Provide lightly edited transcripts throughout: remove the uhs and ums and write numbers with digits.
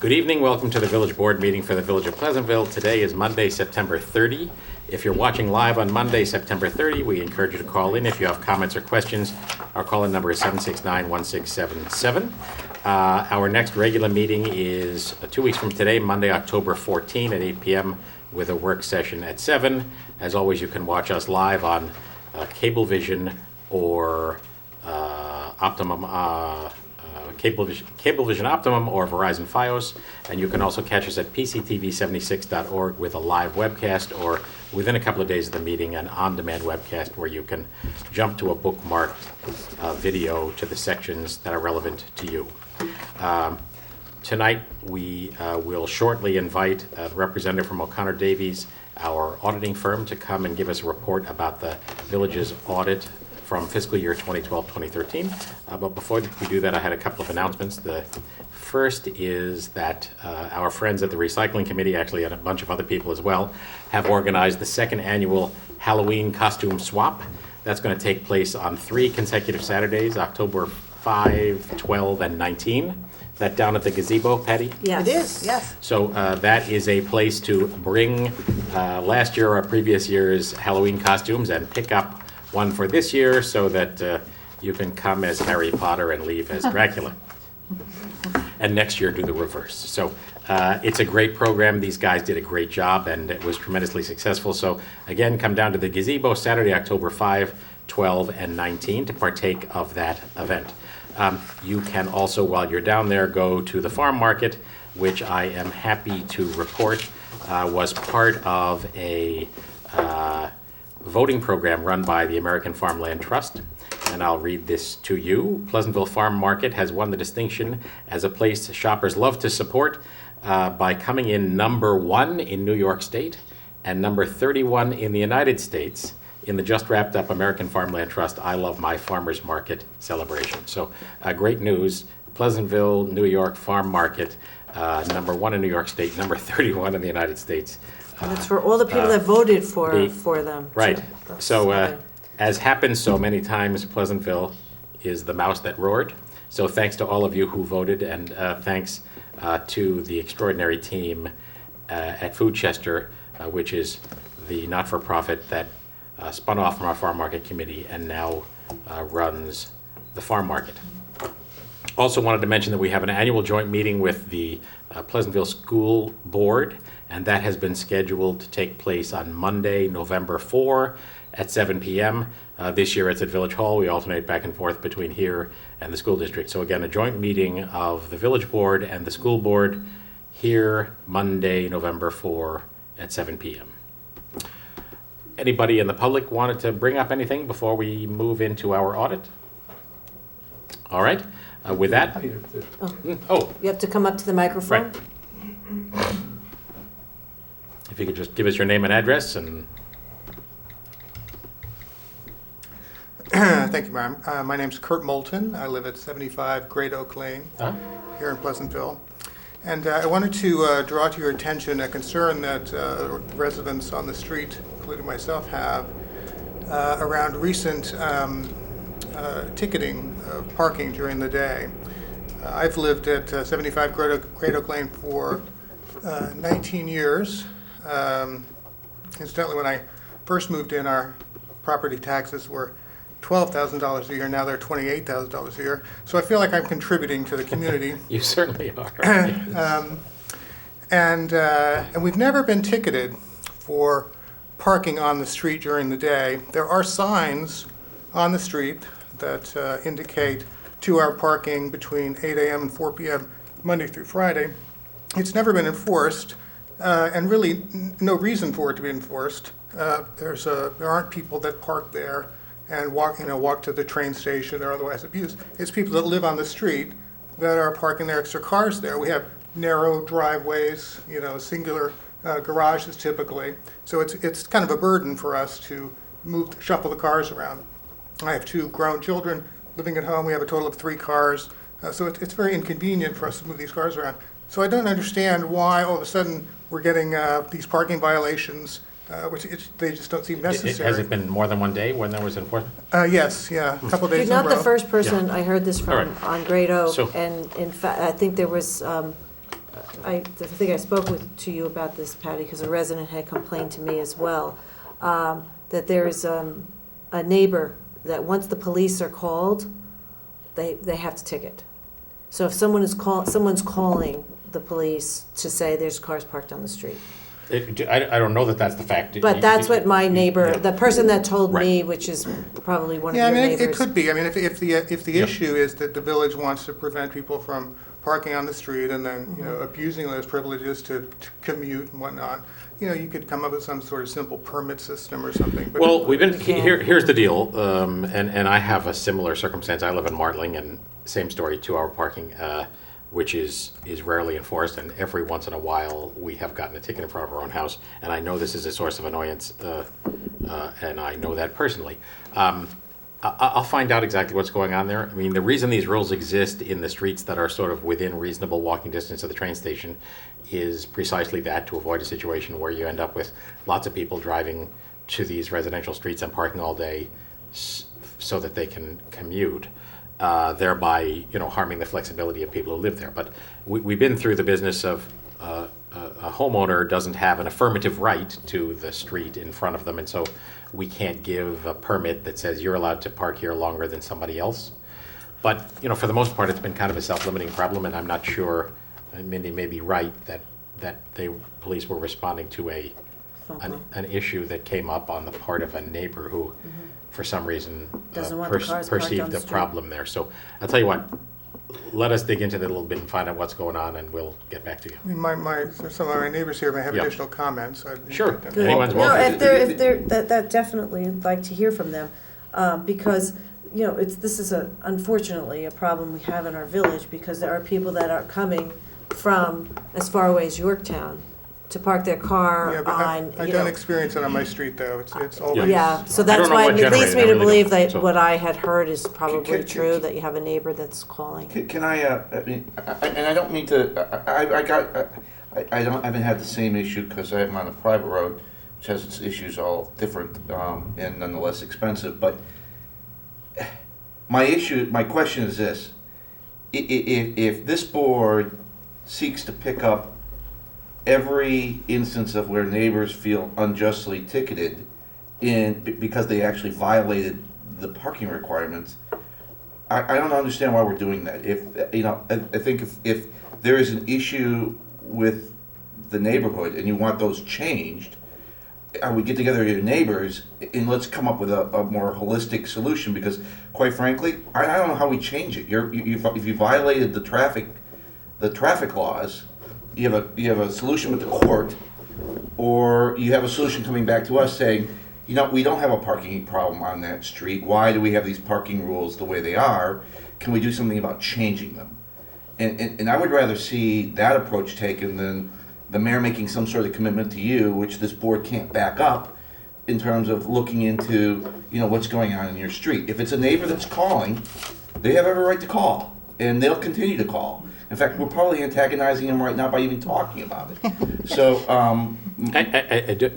Good evening. Welcome to the Village Board meeting for the Village of Pleasantville. Today is Monday, September 30. If you're watching live on Monday, September 30, we encourage you to call in if you have comments or questions. Our call-in number is 769-1677. Our next regular meeting is 2 weeks from today, Monday, October 14 at 8 p.m. with a work session at 7. As always, you can watch us live on Cablevision or Optimum. Cablevision Optimum or Verizon Fios, and you can also catch us at pctv76.org with a live webcast, or within a couple of days of the meeting, an on-demand webcast where you can jump to a bookmarked video to the sections that are relevant to you. Tonight, we will shortly invite a representative from OConnor Davies, our auditing firm, to come and give us a report about the Villages audit from fiscal year 2012-2013. But before we do that, I had a couple of announcements. The first is that our friends at the Recycling Committee, actually, and a bunch of other people as well, have organized the second annual Halloween costume swap. That's going to take place on 3 consecutive Saturdays, October 5, 12, and 19. That down at the gazebo, Patty? Yes. It is, yes. So that is a place to bring last year or previous year's Halloween costumes and pick up one for this year so that you can come as Harry Potter and leave as Dracula. And next year do the reverse. So it's a great program. These guys did a great job and it was tremendously successful. So again, come down to the gazebo Saturday, October 5, 12, and 19 to partake of that event. You can also, while you're down there, go to the farm market, which I am happy to report was part of a voting program run by the American Farmland Trust. And I'll read this to you. Pleasantville Farm Market has won the distinction as a place shoppers love to support by coming in number 1 in New York State and number 31 in the United States in the just wrapped up American Farmland Trust I Love My Farmers Market celebration. So great news. Pleasantville, New York Farm Market, number 1 in New York State, number 31 in the United States. And it's for all the people that voted for them. Right. So as happens so many times, Pleasantville is the mouse that roared. So thanks to all of you who voted, and thanks to the extraordinary team at Westchester, which is the not-for-profit that spun off from our farm market committee and now runs the farm market. Also wanted to mention that we have an annual joint meeting with the Pleasantville School Board, and that has been scheduled to take place on Monday, November 4 at 7 p.m. This year it's at Village Hall. We alternate back and forth between here and the school district. So again, a joint meeting of the Village Board and the School Board here Monday, November 4 at 7 p.m. Anybody in the public wanted to bring up anything before we move into our audit? All right. With that, You have to come up to the microphone. Right. If you could just give us your name and address and. Thank you, ma'am. My name's Kurt Moulton. I live at 75 Great Oak Lane here in Pleasantville. And I wanted to draw to your attention a concern that residents on the street, including myself, have around recent ticketing of parking during the day. I've lived at 75 Great Oak Lane for 19 years. Incidentally, when I first moved in, our property taxes were $12,000 a year. Now they're $28,000 a year. So I feel like I'm contributing to the community. You certainly are. And we've never been ticketed for parking on the street during the day. There are signs on the street that indicate 2-hour parking between 8 a.m. and 4 p.m. Monday through Friday. It's never been enforced, and really no reason for it to be enforced. There aren't people that park there and walk to the train station or otherwise abuse. It's people that live on the street that are parking their extra cars there. We have narrow driveways, singular garages typically. So it's kind of a burden for us to shuffle the cars around. I have 2 grown children living at home. We have a total of 3 cars. So it's very inconvenient for us to move these cars around. So I don't understand why all of a sudden we're getting these parking violations, which they just don't seem necessary. Has it been more than one day when there was enforcement? Yes, a couple days You're in a not row. the first person I heard this from Right. on Great Oak. So- And in fact, I think there was I think I spoke to you about this, Patty, because a resident had complained to me as well, that there's a neighbor that once the police are called, they have to ticket. So if someone's calling the police to say there's cars parked on the street. I don't know that that's the fact. But that's what my neighbor, Yeah. the person that told me, Right. which is probably one of Yeah, I your mean, neighbors. it could be. I mean, if the Yeah. issue is that the village wants to prevent people from parking on the street and then, abusing those privileges to commute and whatnot, you could come up with some sort of simple permit system or something. But Well, we've been, can't. here's the deal, and I have a similar circumstance. I live in Martling, and same story, 2-hour parking, which is rarely enforced, and every once in a while, we have gotten a ticket in front of our own house, and I know this is a source of annoyance, and I know that personally. I'll find out exactly what's going on there. I mean, the reason these rules exist in the streets that are sort of within reasonable walking distance of the train station is precisely that, to avoid a situation where you end up with lots of people driving to these residential streets and parking all day so that they can commute, thereby, harming the flexibility of people who live there. But we've been through the business of a homeowner doesn't have an affirmative right to the street in front of them, and so we can't give a permit that says you're allowed to park here longer than somebody else. But, for the most part, it's been kind of a self-limiting problem, and I'm not sure, and Mindy may be right, that police were responding to an issue that came up on the part of a neighbor who, for some reason, Doesn't want the cars parked on perceived the a street. problem there. So I'll tell you what, let us dig into that a little bit and find out what's going on, and we'll get back to you. I mean, some of my neighbors here may have Yeah. additional comments. I'd Sure. invite them. Good. Anyone's No, welcome. if they're, that definitely like to hear from them, because, this is unfortunately a problem we have in our village, because there are people that are coming from as far away as Yorktown to park their Yeah, car but on, I don't experience it on my street, though. It's always. Yeah, so I that's don't know why what it leads generated me it, I to really believe don't. that So- what I had heard is probably Can- true, that you have a neighbor that's calling. Can I mean, and I don't mean to, I haven't had the same issue because I'm on a private road, which has its issues all different, and nonetheless expensive, but my question is this: if this board seeks to pick up every instance of where neighbors feel unjustly ticketed because they actually violated the parking requirements, I don't understand why we're doing that. I think if there is an issue with the neighborhood and you want those changed, we get together with your neighbors and let's come up with a more holistic solution, because quite frankly, I don't know how we change it. If you violated the traffic laws, you have a solution with the court, or you have a solution coming back to us saying, we don't have a parking problem on that street. Why do we have these parking rules the way they are? Can we do something about changing them? And I would rather see that approach taken than the mayor making some sort of commitment to you, which this board can't back up, in terms of looking into, what's going on in your street. If it's a neighbor that's calling, they have every right to call, and they'll continue to call. In fact, we're probably antagonizing them right now by even talking about it. So,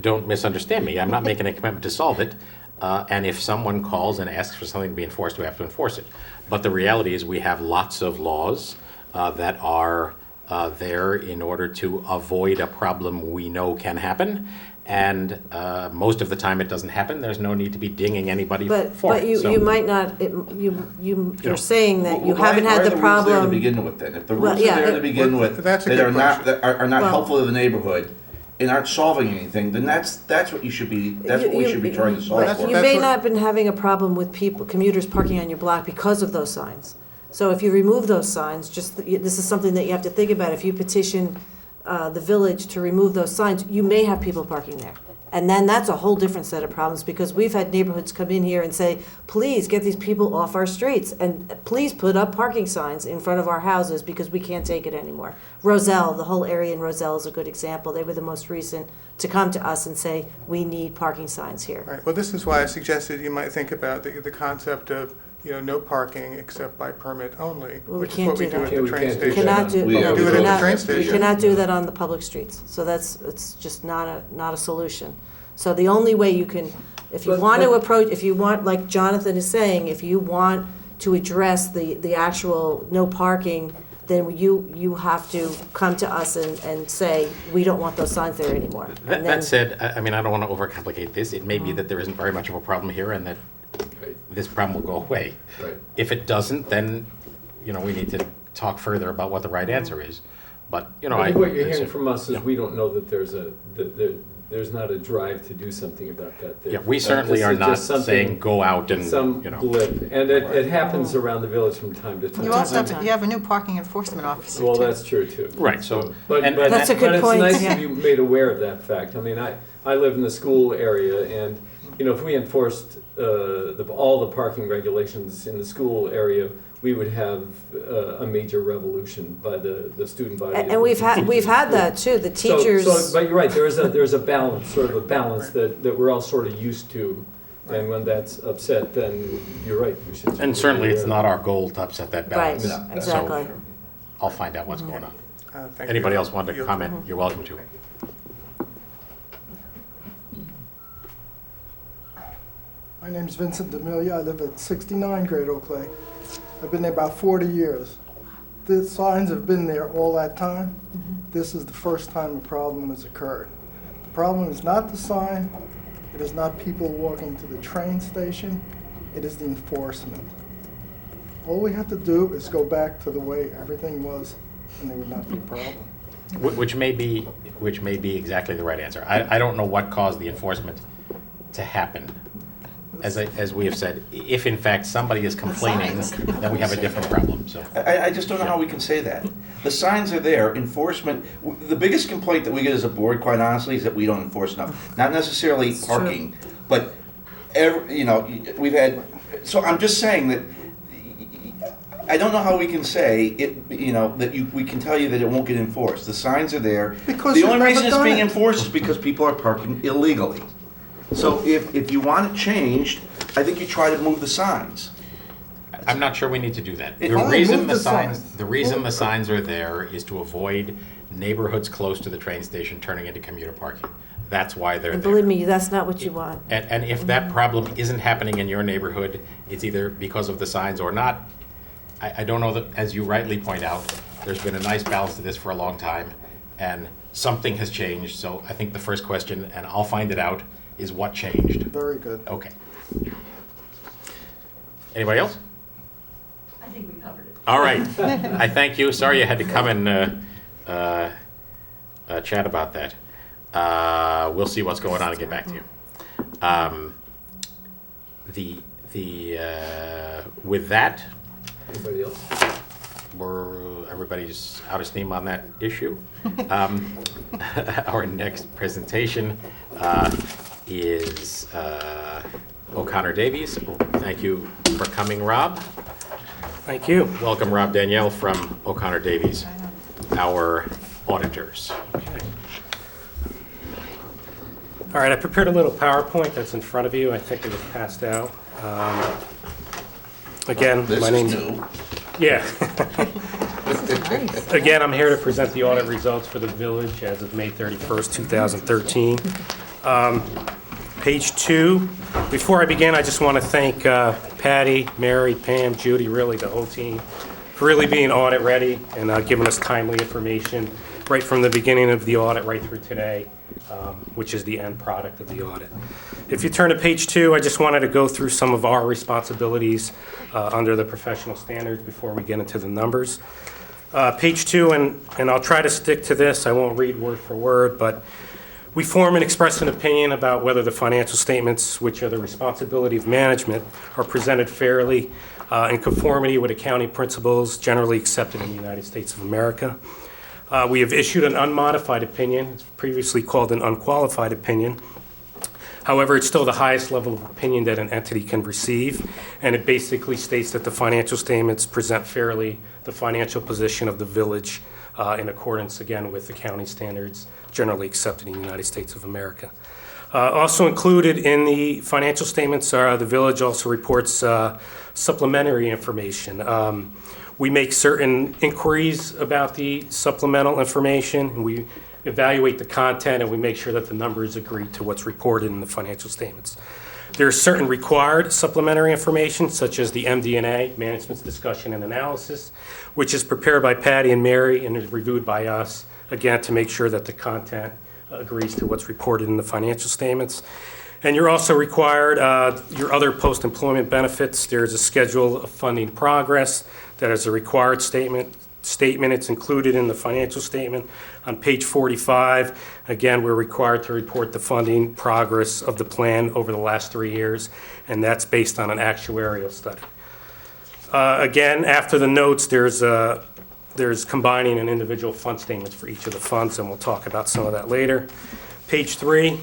Don't misunderstand me. I'm not making a commitment to solve it. And if someone calls and asks for something to be enforced, we have to enforce it. But the reality is we have lots of laws that are there in order to avoid a problem we know can happen. And most of the time it doesn't happen. There's no need to be dinging anybody But for it. So- you might not, you're saying that you why- haven't why had are the rules there to problem. begin with then? If the Well, rules yeah, are there to it- begin with, That's a that good are not, question. that are not Well- helpful to the neighborhood and aren't solving anything, then that's what you should be, that's what we should be trying to solve But for. you may what- not have been having a problem with commuters parking on your block because of those signs. So if you remove those signs, this is something that you have to think about. If you petition the village to remove those signs, you may have people parking there. And then that's a whole different set of problems, because we've had neighborhoods come in here and say, please get these people off our streets, and please put up parking signs in front of our houses because we can't take it anymore. Roselle, the whole area in Roselle is a good example. They were the most recent to come to us and say, we need parking signs here. Right, well, this is why I suggested you might think about the concept of, no parking except by permit only, Well, we which is can't what we do do that. at Yeah, the we train can't do station. Cannot do, We no, do we it at the cannot- train we station. cannot do that on the public streets. So it's just not a solution. So the only way you can, if you want to approach, if you want, like Jonathan is saying, if you want to address the actual no parking then you have to come to us and say, we don't want those signs there anymore. That, And that then- said, I mean, I don't want to overcomplicate this. It may be that there isn't very much of a problem here and that this problem will go away. Right. If it doesn't, then, we need to talk further about what the right answer is. But, I think what you're hearing from us is we don't know that there's not a drive to do something about that. Yeah, we certainly This are is not just something- saying go out and, Some blip, and it happens around the village from time to time. You also have a new parking enforcement officer. Well, too. that's true too. Right, so- But and- That's a good point, But it's yeah. nice to be made aware of that fact. I mean, I live in the school area, and, if we enforced all the parking regulations in the school area, we would have a major revolution by the student body. And we've had that too, the teachers. But you're right, there's a balance, sort of a balance that we're all sort of used to. And when that's upset, then you're right, we should. And certainly it's not our goal to upset that Right, balance. So exactly. I'll find out what's going on. Thank you. Anybody else want to You- comment? You're welcome to. My name's Vincent D'Amelia. I live at 69 Great Oak Lake. I've been there about 40 years. The signs have been there all that time. This is the first time a problem has occurred. The problem is not the sign. It is not people walking to the train station. It is the enforcement. All we have to do is go back to the way everything was, and there would not be a problem. Which may be exactly the right answer. I don't know what caused the enforcement to happen. As we have said, if in fact somebody is complaining, then we have a different problem, so. I just don't know how we can say that. The signs are there, enforcement, the biggest complaint that we get as a board, quite honestly, is that we don't enforce enough. Not necessarily parking, but we've had, so I'm just saying that, I don't know how we can say it, we can tell you that it won't get enforced. The signs are there. Because The you've only never reason it's done being it. enforced is because people are parking illegally. So if you want it changed, I think you try to move the signs. I'm not sure we need to do that. It- The Only reason move the the signs, signs. the reason the signs are there is to avoid neighborhoods close to the train station turning into commuter parking. That's why they're And there. believe me, that's not what you want. And if that problem isn't happening in your neighborhood, it's either because of the signs or not. I don't know that, as you rightly point out, there's been a nice balance to this for a long time, and something has changed. So I think the first question, and I'll find it out, is what changed? Very good. Okay. Anybody else? I think we covered it. All right. I thank you. Sorry you had to come and chat about that. We'll see what's going on and get back to you. With that, Anybody else? everybody's out of steam on that issue. Our next presentation is OConnor Davies. Thank you for coming, Rob. Thank you. Welcome, Rob Danielle from OConnor Davies, our auditors. All right, I prepared a little PowerPoint that's in front of you. I think it was passed out. Again, my name's... Yeah. Again, I'm here to present the audit results for the village as of May 31st, 2013. Page 2. Before I begin, I just want to thank Patty, Mary, Pam, Judy, really the whole team, for really being audit ready and giving us timely information right from the beginning of the audit right through today, which is the end product of the audit. If you turn to page 2, I just wanted to go through some of our responsibilities under the professional standards before we get into the numbers. Page 2, and I'll try to stick to this, I won't read word for word, but we form and express an opinion about whether the financial statements, which are the responsibility of management, are presented fairly in conformity with accounting principles generally accepted in the United States of America. We have issued an unmodified opinion, it's previously called an unqualified opinion. However, it's still the highest level of opinion that an entity can receive, and it basically states that the financial statements present fairly the financial position of the village in accordance, again, with accounting standards generally accepted in the United States of America. Also included in the financial statements are the village also reports supplementary information. We make certain inquiries about the supplemental information, and we evaluate the content, and we make sure that the numbers agree to what's reported in the financial statements. There are certain required supplementary information, such as the MD&A, Management's Discussion and Analysis, which is prepared by Patty and Mary and is reviewed by us, again, to make sure that the content agrees to what's reported in the financial statements. And you're also required your other post-employment benefits. There's a schedule of funding progress that is a required statement. It's included in the financial statement. On page 45, again, we're required to report the funding progress of the plan over the last 3 years, and that's based on an actuarial study. Again, after the notes, there's combining an individual fund statements for each of the funds, and we'll talk about some of that later. Page 3,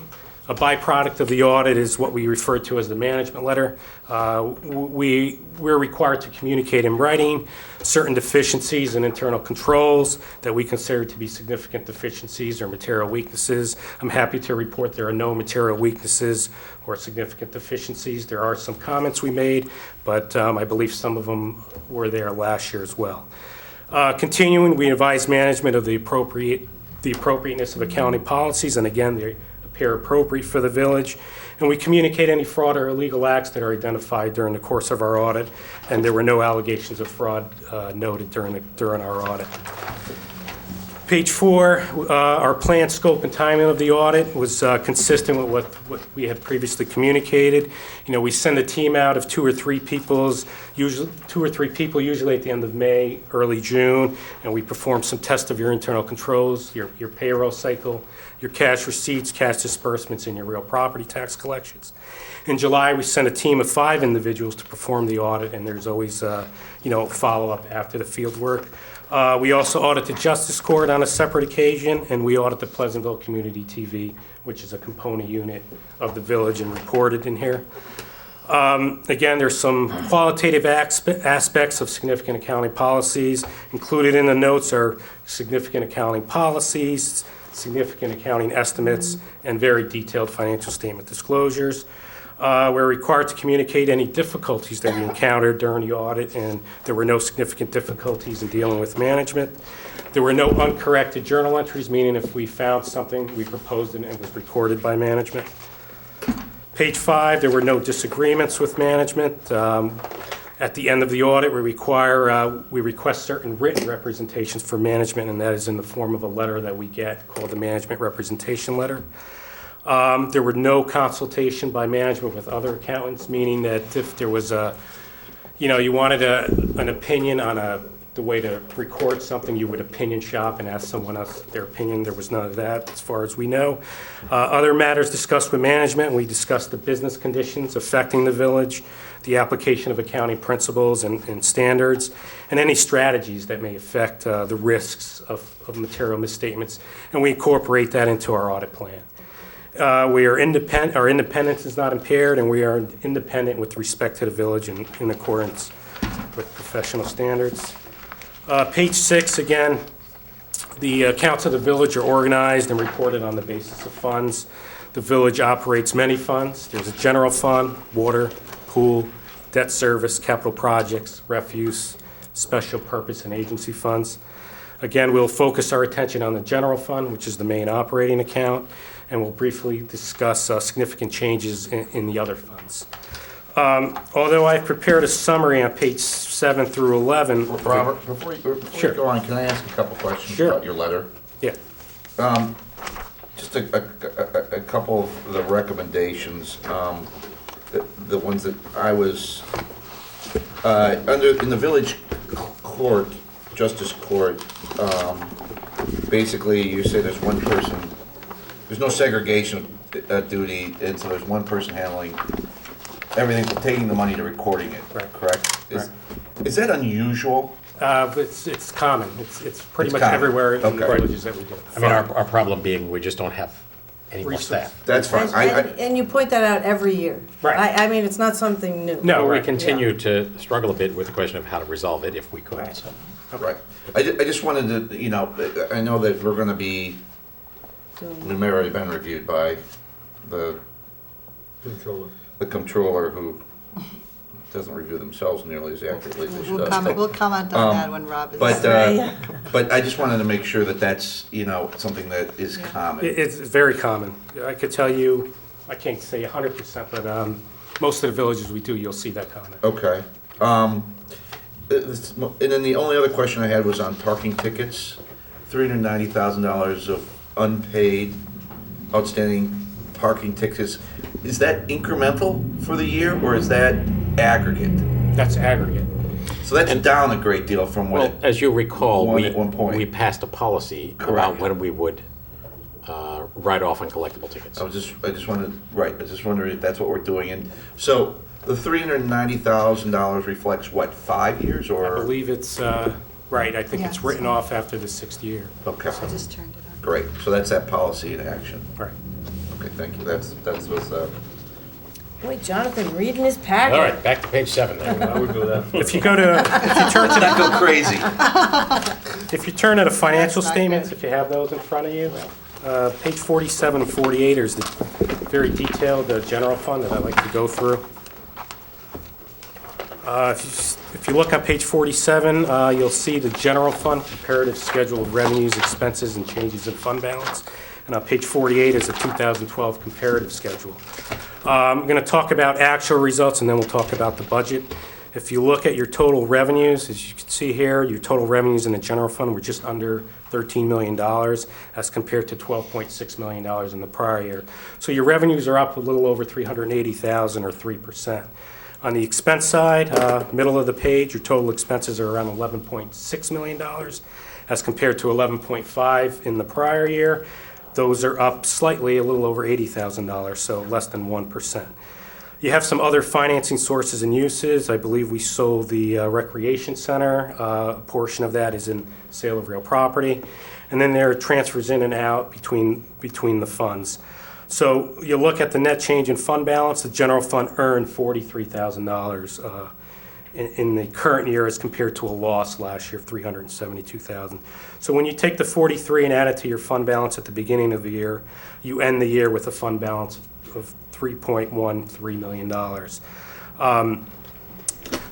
a byproduct of the audit is what we refer to as the management letter. We're required to communicate in writing certain deficiencies and internal controls that we consider to be significant deficiencies or material weaknesses. I'm happy to report there are no material weaknesses or significant deficiencies. There are some comments we made, but I believe some of them were there last year as well. Continuing, we advise management of the appropriateness of accounting policies, and again, they appear appropriate for the village. And we communicate any fraud or illegal acts that are identified during the course of our audit, and there were no allegations of fraud noted during our audit. Page 4, our plan, scope, and timing of the audit was consistent with what we had previously communicated. You know, we send a team out of 2 or 3 people, usually at the end of May, early June, and we perform some tests of your internal controls, your payroll cycle, your cash receipts, cash disbursements, and your real property tax collections. In July, we sent a team of 5 individuals to perform the audit, and there's always, follow-up after the field work. We also audit the Justice Court on a separate occasion, and we audit the Pleasantville Community TV, which is a component unit of the village and reported in here. Again, there's some qualitative aspects of significant accounting policies. Included in the notes are significant accounting policies, significant accounting estimates, and very detailed financial statement disclosures. We're required to communicate any difficulties that we encountered during the audit, and there were no significant difficulties in dealing with management. There were no uncorrected journal entries, meaning if we found something, we proposed it and it was recorded by management. Page 5, there were no disagreements with management. At the end of the audit, we request certain written representations for management, and that is in the form of a letter that we get called the Management Representation Letter. There were no consultation by management with other accountants, meaning that if there was you wanted an opinion on the way to record something, you would opinion shop and ask someone else their opinion. There was none of that as far as we know. Other matters discussed with management, we discussed the business conditions affecting the village, the application of accounting principles and standards, and any strategies that may affect the risks of material misstatements, and we incorporate that into our audit plan. We are independent. Our independence is not impaired, and we are independent with respect to the village in accordance with professional standards. Page 6, again, the accounts of the village are organized and reported on the basis of funds. The village operates many funds. There's a general fund, water, pool, debt service, capital projects, refuse, special purpose, and agency funds. Again, we'll focus our attention on the general fund, which is the main operating account, and we'll briefly discuss significant changes in the other funds. Although I've prepared a summary on page 7 through 11. Robert, before Sure. you go on, can I ask a couple questions Sure. about your letter? Yeah. Just a couple of the recommendations, the ones that I was, in the village court, justice court, basically you say there's one person, there's no segregation duty, and so there's one person handling everything from taking the money to recording it, Right. correct? Right. Is that unusual? It's common. It's pretty It's much common. everywhere in the Okay. villages that we do. I mean, our problem being, we just don't have any more Resources. staff. That's fine. And you point that out every year. Right. I mean, it's not something new. No, We right. continue to struggle a bit with the question of how to resolve it if we could. Right. So. Right. I just wanted to, I know that we're gonna be, we may have already been reviewed by the controller who doesn't review themselves nearly as accurately as they should. We'll comment on that when Rob is. But I just wanted to make sure that that's, something that is common. It's very common. I could tell you, I can't say 100%, but most of the villages we do, you'll see that comment. Okay. And then the only other question I had was on parking tickets. $390,000 of unpaid outstanding parking tickets. Is that incremental for the year, or is that aggregate? That's aggregate. So that's down a great deal from what Well, as you recall, One at one point. we passed a policy about Correct. when we would write off uncollectible tickets. I just wanted, right, I just wondering if that's what we're doing. And so the $390,000 reflects what, 5 years I or? believe it's, right, I think it's Yes. written off after the 6th year. Okay, I just turned it on. great. So that's that policy in action. Right. Okay, thank you. That's what's, Boy, Jonathan, reading his packet. All right, back to page 7 there. I would go that far. If you turn to I feel crazy. If you turn to the financial That's not statements, good. if you have those in front of you, page 47 and 48 is the very detailed general fund that I like to go through. If you look on page 47, you'll see the general fund comparative schedule of revenues, expenses, and changes in fund balance. And on page 48 is a 2012 comparative schedule. I'm going to talk about actual results, and then we'll talk about the budget. If you look at your total revenues, as you can see here, your total revenues in the general fund were just under $13 million as compared to $12.6 million in the prior year. So your revenues are up a little over $380,000 or 3%. On the expense side, middle of the page, your total expenses are around $11.6 million as compared to $11.5 in the prior year. Those are up slightly, a little over $80,000, so less than 1%. You have some other financing sources and uses. I believe we sold the recreation center. A portion of that is in sale of real property. And then there are transfers in and out between the funds. So you look at the net change in fund balance, the general fund earned $43,000 in the current year as compared to a loss last year of $372,000. So when you take the 43 and add it to your fund balance at the beginning of the year, you end the year with a fund balance of $3.13 million.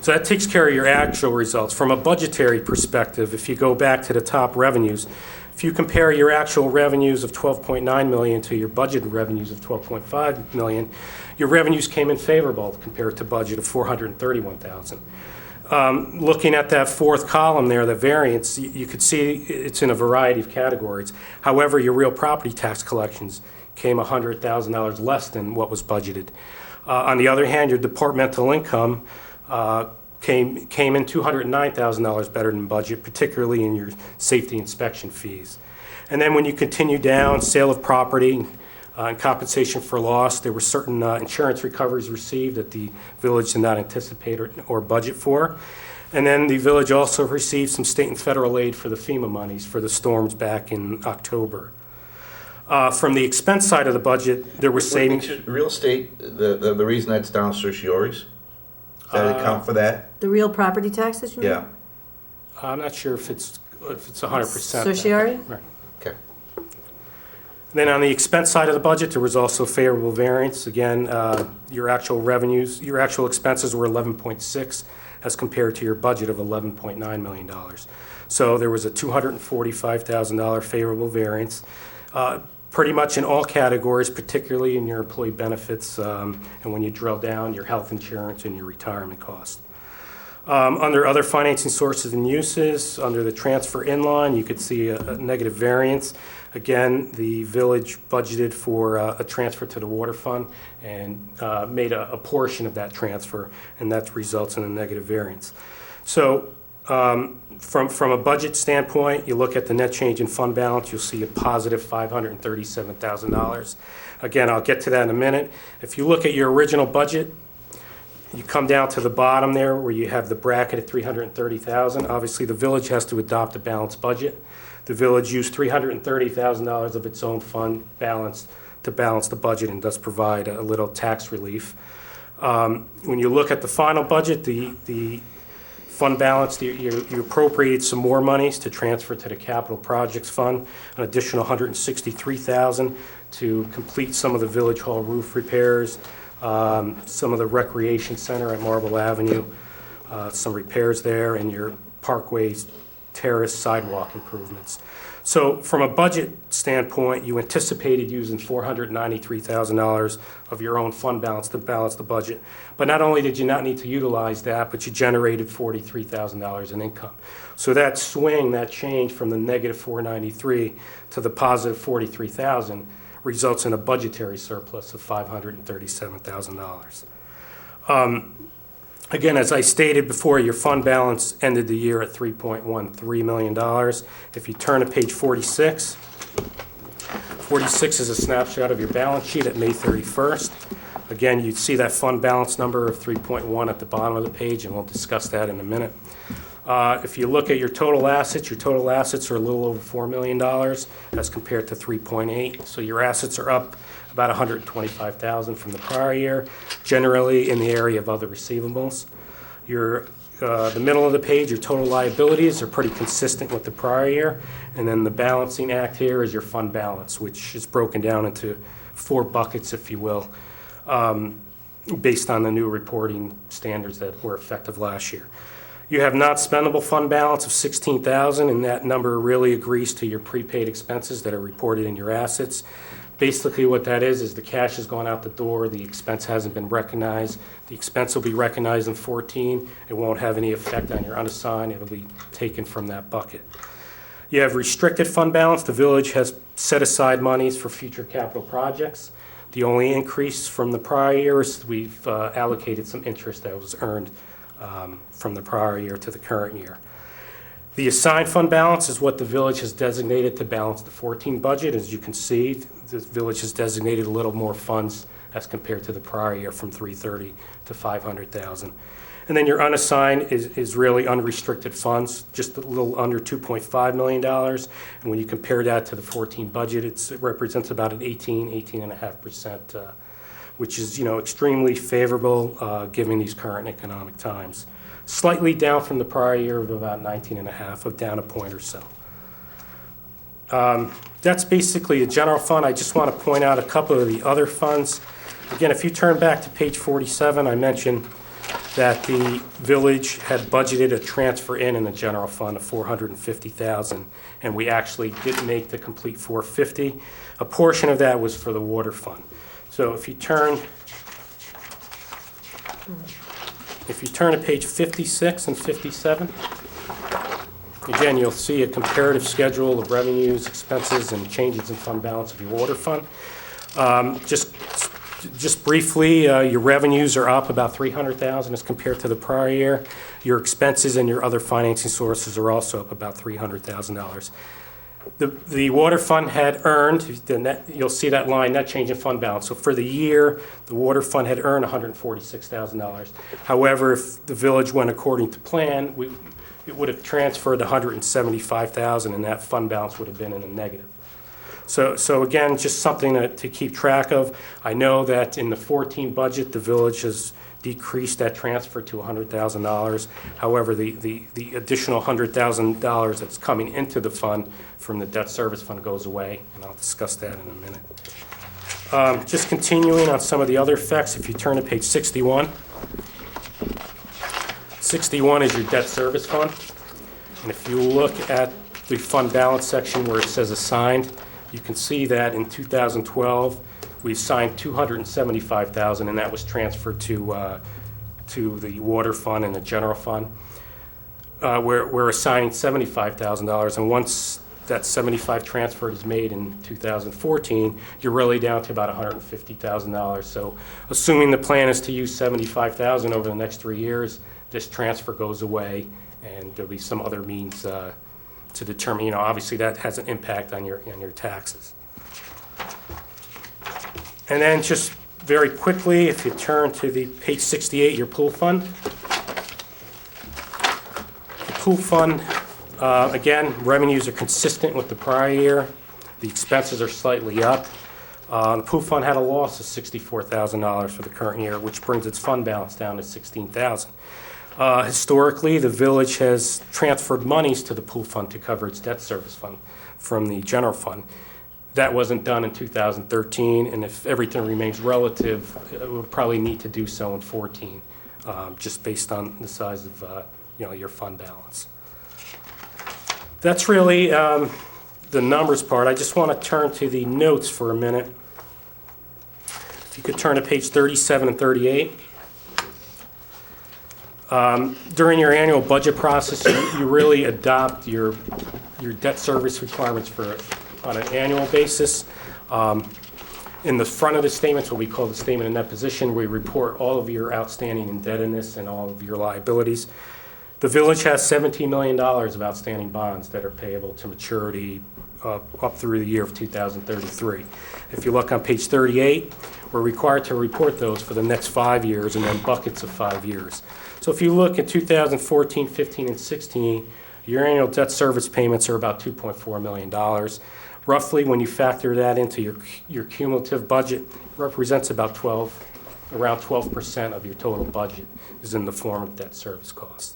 So that takes care of your actual results. From a budgetary perspective, if you go back to the top revenues, if you compare your actual revenues of $12.9 million to your budgeted revenues of $12.5 million, your revenues came in favorable compared to budget of $431,000. Looking at that fourth column there, the variance, you could see it's in a variety of categories. However, your real property tax collections came $100,000 less than what was budgeted. On the other hand, your departmental income came in $209,000 better than budget, particularly in your safety inspection fees. And then when you continue down, sale of property and compensation for loss, there were certain insurance recoveries received that the village did not anticipate or budget for. And then the village also received some state and federal aid for the FEMA monies for the storms back in October. From the expense side of the budget, there was savings. Real estate, the reason that's down certioraries, does that account for that? The real property taxes, you mean? Yeah, I'm not sure if it's 100%. Certiorari? Right. okay. Then on the expense side of the budget, there was also favorable variance. Again, your actual revenues, your actual expenses were 11.6 as compared to your budget of $11.9 million. So there was a $245,000 favorable variance, pretty much in all categories, particularly in your employee benefits, and when you drill down, your health insurance and your retirement costs. Under other financing sources and uses, under the transfer in line, you could see a negative variance. Again, the village budgeted for a transfer to the water fund and made a portion of that transfer, and that results in a negative variance. So from a budget standpoint, you look at the net change in fund balance, you'll see a positive $537,000. Again, I'll get to that in a minute. If you look at your original budget, you come down to the bottom there where you have the bracket at $330,000. Obviously, the village has to adopt a balanced budget. The village used $330,000 of its own fund balance to balance the budget and thus provide a little tax relief. When you look at the final budget, the fund balance, you appropriated some more monies to transfer to the capital projects fund, an additional $163,000 to complete some of the village hall roof repairs, some of the recreation center at Marble Avenue, some repairs there, and your parkways terrace sidewalk improvements. So from a budget standpoint, you anticipated using $493,000 of your own fund balance to balance the budget. But not only did you not need to utilize that, but you generated $43,000 in income. So that swing, that change from the negative 493 to the positive 43,000 results in a budgetary surplus of $537,000. Again, as I stated before, your fund balance ended the year at $3.13 million. If you turn to page 46, 46 is a snapshot of your balance sheet at May 31st. Again, you'd see that fund balance number of 3.1 at the bottom of the page, and we'll discuss that in a minute. If you look at your total assets are a little over $4 million as compared to 3.8. So your assets are up about $125,000 from the prior year, generally in the area of other receivables. The middle of the page, your total liabilities are pretty consistent with the prior year. And then the balancing act here is your fund balance, which is broken down into 4 buckets, if you will, based on the new reporting standards that were effective last year. You have not spendable fund balance of $16,000, and that number really agrees to your prepaid expenses that are reported in your assets. Basically what that is the cash has gone out the door, the expense hasn't been recognized. The expense will be recognized in 14. It won't have any effect on your unassigned. It'll be taken from that bucket. You have restricted fund balance. The village has set aside monies for future capital projects. The only increase from the prior year is we've allocated some interest that was earned from the prior year to the current year. The assigned fund balance is what the village has designated to balance the 14 budget. As you can see, the village has designated a little more funds as compared to the prior year, from $330,000 to $500,000. And then your unassigned is really unrestricted funds, just a little under $2.5 million. And when you compare that to the 14 budget, it represents about an 18.5%, which is, extremely favorable given these current economic times. Slightly down from the prior year of about 19.5, of down a point or so. That's basically the general fund. I just want to point out a couple of the other funds. Again, if you turn back to page 47, I mentioned that the village had budgeted a transfer in the general fund of $450,000, and we actually didn't make the complete $450,000. A portion of that was for the water fund. So if you turn to page 56 and 57, again, you'll see a comparative schedule of revenues, expenses, and changes in fund balance of your water fund. Just briefly, your revenues are up about $300,000 as compared to the prior year. Your expenses and your other financing sources are also up about $300,000. The water fund had earned, the net, you'll see that line, net change in fund balance. So for the year, the water fund had earned $146,000. However, if the village went according to plan, it would have transferred $175,000, and that fund balance would have been in a negative. So again, just something to keep track of. I know that in the 14 budget, the village has decreased that transfer to $100,000. However, the additional $100,000 that's coming into the fund from the debt service fund goes away, and I'll discuss that in a minute. Just continuing on some of the other effects, if you turn to page 61. 61 is your debt service fund. And if you look at the fund balance section where it says assigned, you can see that in 2012, we assigned $275,000, and that was transferred to the water fund and the general fund. We're assigning $75,000, and once that $75,000 transfer is made in 2014, you're really down to about $150,000. So assuming the plan is to use $75,000 over the next 3 years, this transfer goes away, and there'll be some other means to determine, obviously that has an impact on your taxes. And then just very quickly, if you turn to the page 68, your pool fund. The pool fund, again, revenues are consistent with the prior year. The expenses are slightly up. The pool fund had a loss of $64,000 for the current year, which brings its fund balance down to $16,000. Historically, the village has transferred monies to the pool fund to cover its debt service fund from the general fund. That wasn't done in 2013, and if everything remains relative, it would probably need to do so in 14, just based on the size of your fund balance. That's really the numbers part. I just want to turn to the notes for a minute. If you could turn to page 37 and 38. During your annual budget process, you really adopt your debt service requirements on an annual basis. In the front of the statements, what we call the statement of net position, we report all of your outstanding indebtedness and all of your liabilities. The village has $17 million of outstanding bonds that are payable to maturity up through the year of 2033. If you look on page 38, we're required to report those for the next 5 years and then buckets of 5 years. So if you look at 2014, 15, and 16, your annual debt service payments are about $2.4 million. Roughly, when you factor that into your cumulative budget, represents about around 12% of your total budget is in the form of debt service costs.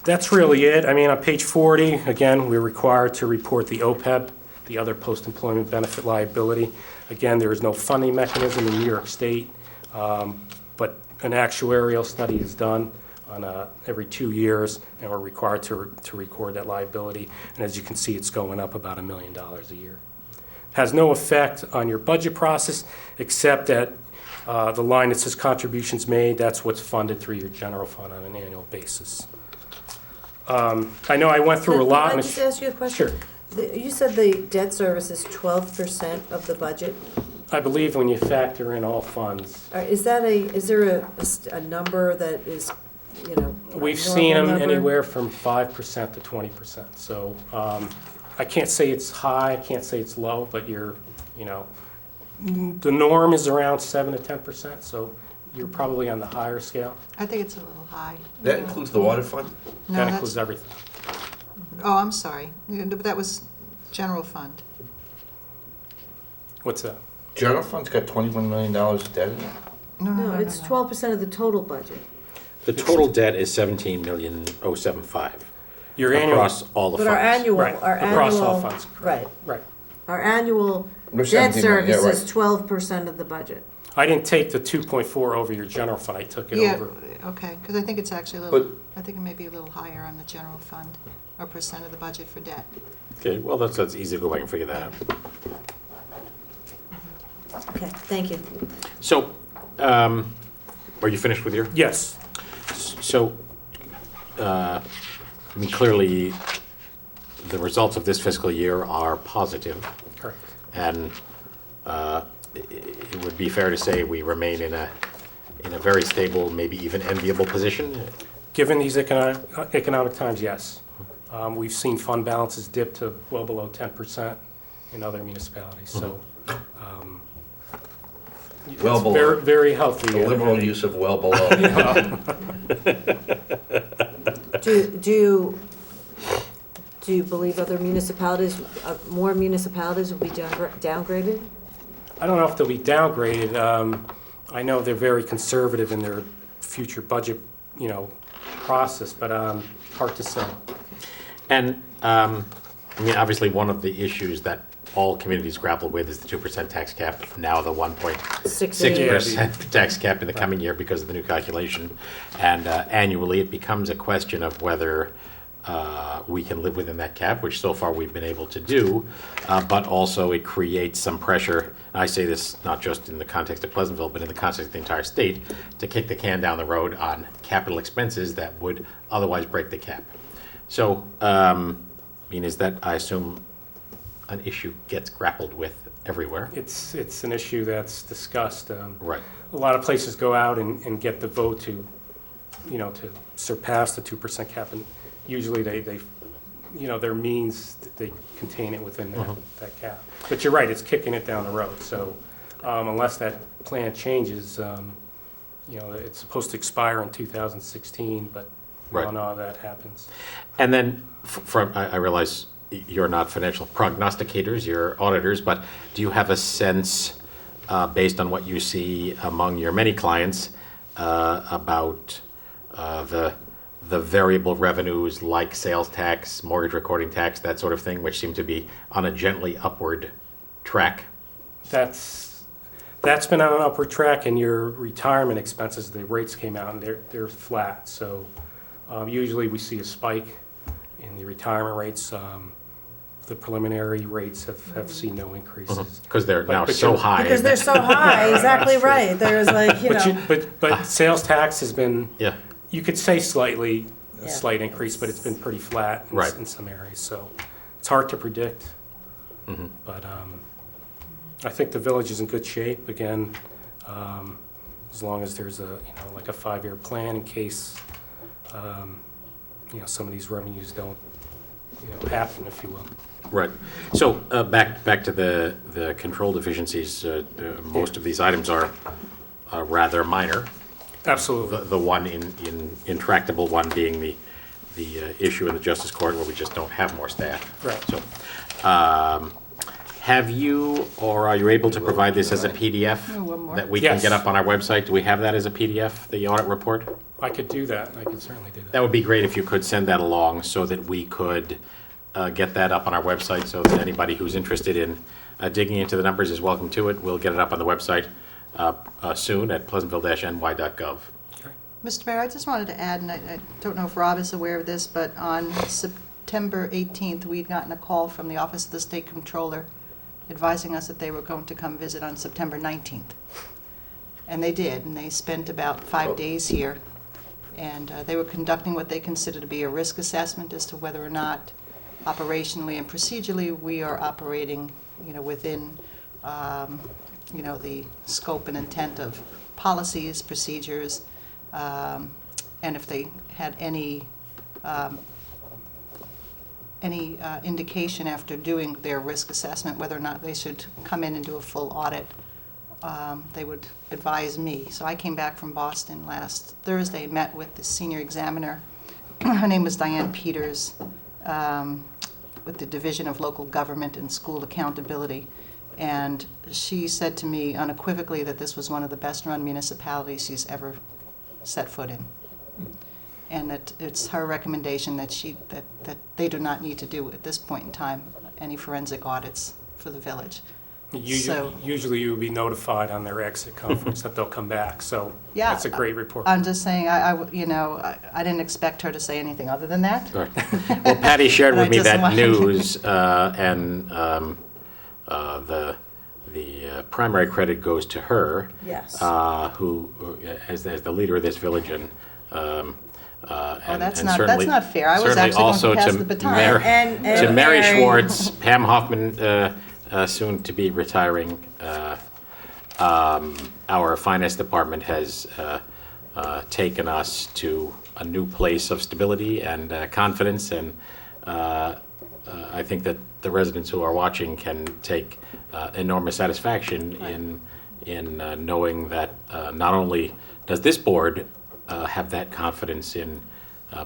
That's really it. I mean, on page 40, again, we're required to report the OPEB, the other post-employment benefit liability. Again, there is no funding mechanism in New York State, but an actuarial study is done on every 2 years, and we're required to record that liability. And as you can see, it's going up about $1 million a year. Has no effect on your budget process, except that the line that says contributions made, that's what's funded through your general fund on an annual basis. I know I went through a lot. Can I just ask you a question? Sure. You said the debt service is 12% of the budget. I believe when you factor in all funds, Is there a number that is, you know? a we've seen normal them number? anywhere from 5% to 20%. So I can't say it's high, I can't say it's low, but the norm is around 7 to 10%. So you're probably on the higher scale. I think it's a little high. That includes the water fund? No, That that's, includes everything. oh, I'm sorry. That was general fund. What's that? General fund's got $21 million debt in it? No, it's 12% of the total budget. The total debt is 17,075,075 Your annual, across all the But funds. Right, across all funds. Right. right. Our annual We're debt 17 million, service yeah, is 12% of the budget. I didn't take the 2.4 over your general fund, I took it Yeah, over. okay, because I think it's actually a little, I think it may be a little higher on the general fund, or percent of the budget for debt. Okay, well, that's easy to go back and figure that out. Okay, thank you. So, are you finished with your? Yes. So, I mean, clearly, the results of this fiscal year are positive, Correct. and it would be fair to say we remain in a very stable, maybe even enviable position. Given these economic times, yes. We've seen fund balances dip to well below 10% in other municipalities, so Well it's below. very, very healthy. The liberal use of well below. Do you believe other municipalities, more municipalities will be downgraded? I don't know if they'll be downgraded. I know they're very conservative in their future budget, process, but hard to say. And, I mean, obviously, one of the issues that all communities grapple with is the 2% tax cap, now the 1.6% tax cap in the coming year because of the new calculation. And annually, it becomes a question of whether we can live within that cap, which so far we've been able to do, but also it creates some pressure. I say this not just in the context of Pleasantville, but in the context of the entire state, to kick the can down the road on capital expenses that would otherwise break the cap. So, I mean, is that, I assume, an issue gets grappled with everywhere? It's an issue that's discussed. Right. A lot of places go out and get the vote to surpass the 2% cap, and usually they their means, they contain it within that cap. But you're right, it's kicking it down the road. So unless that plan changes, it's supposed to expire in 2016, but we don't know how that happens. And then, I realize you're not financial prognosticators, you're auditors, but do you have a sense, based on what you see among your many clients, about the variable revenues like sales tax, mortgage recording tax, that sort of thing, which seem to be on a gently upward track? That's been on an upward track, and your retirement expenses, the rates came out and they're flat. So usually we see a spike in the retirement rates. The preliminary rates have seen no increases. Because they're now But so you're- high. Because they're so high, exactly right. There's like, you know. But sales tax has been, Yeah, you could say slightly, a Yeah. slight increase, but it's been pretty flat Right. in some areas, so it's hard to predict. Mm-hmm. But I think the village is in good shape, again, as long as there's like a 5-year plan in case, some of these revenues don't, happen, if you will. right. So back to the control deficiencies, most of these items are rather minor. Absolutely. The one intractable one being the issue in the Justice Court where we just don't have more staff. Right. So, have you, or are you able to provide this as a PDF Oh, one more. that we can Yes. get up on our website? Do we have that as a PDF, the audit report? I could do that, I could certainly do That that. would be great if you could send that along so that we could get that up on our website so that anybody who's interested in digging into the numbers is welcome to it. We'll get it up on the website soon at pleasantville-ny.gov. Mr. Mayor, I just wanted to add, and I don't know if Rob is aware of this, but on September 18th, we'd gotten a call from the Office of the State Comptroller advising us that they were going to come visit on September 19th. And they did, and they spent about 5 days here. And they were conducting what they consider to be a risk assessment as to whether or not operationally and procedurally we are operating, within, the scope and intent of policies, procedures, and if they had any indication after doing their risk assessment whether or not they should come in and do a full audit, they would advise me. So I came back from Boston last Thursday, met with the senior examiner. Her name was Diane Peters, with the Division of Local Government and School Accountability. And she said to me unequivocally that this was one of the best-run municipalities she's ever set foot in. And that it's her recommendation that that they do not need to do, at this point in time, any forensic audits for the village. Usually you would be notified on their exit conference that they'll come back, so Yeah, that's a great report. I'm just saying, I didn't expect her to say anything other than that. Right. Well, Patty shared But I with me just that wanted- news, and the primary credit goes to her. Yes. Who, as the leader of this village, and that's and not certainly- fair. I was certainly actually going also to pass to the baton. And to Mary Mary. Schwartz, Pam Hoffman, soon to be retiring. Our finance department has taken us to a new place of stability and confidence, and I think that the residents who are watching can take enormous satisfaction in knowing that not only does this board have that confidence in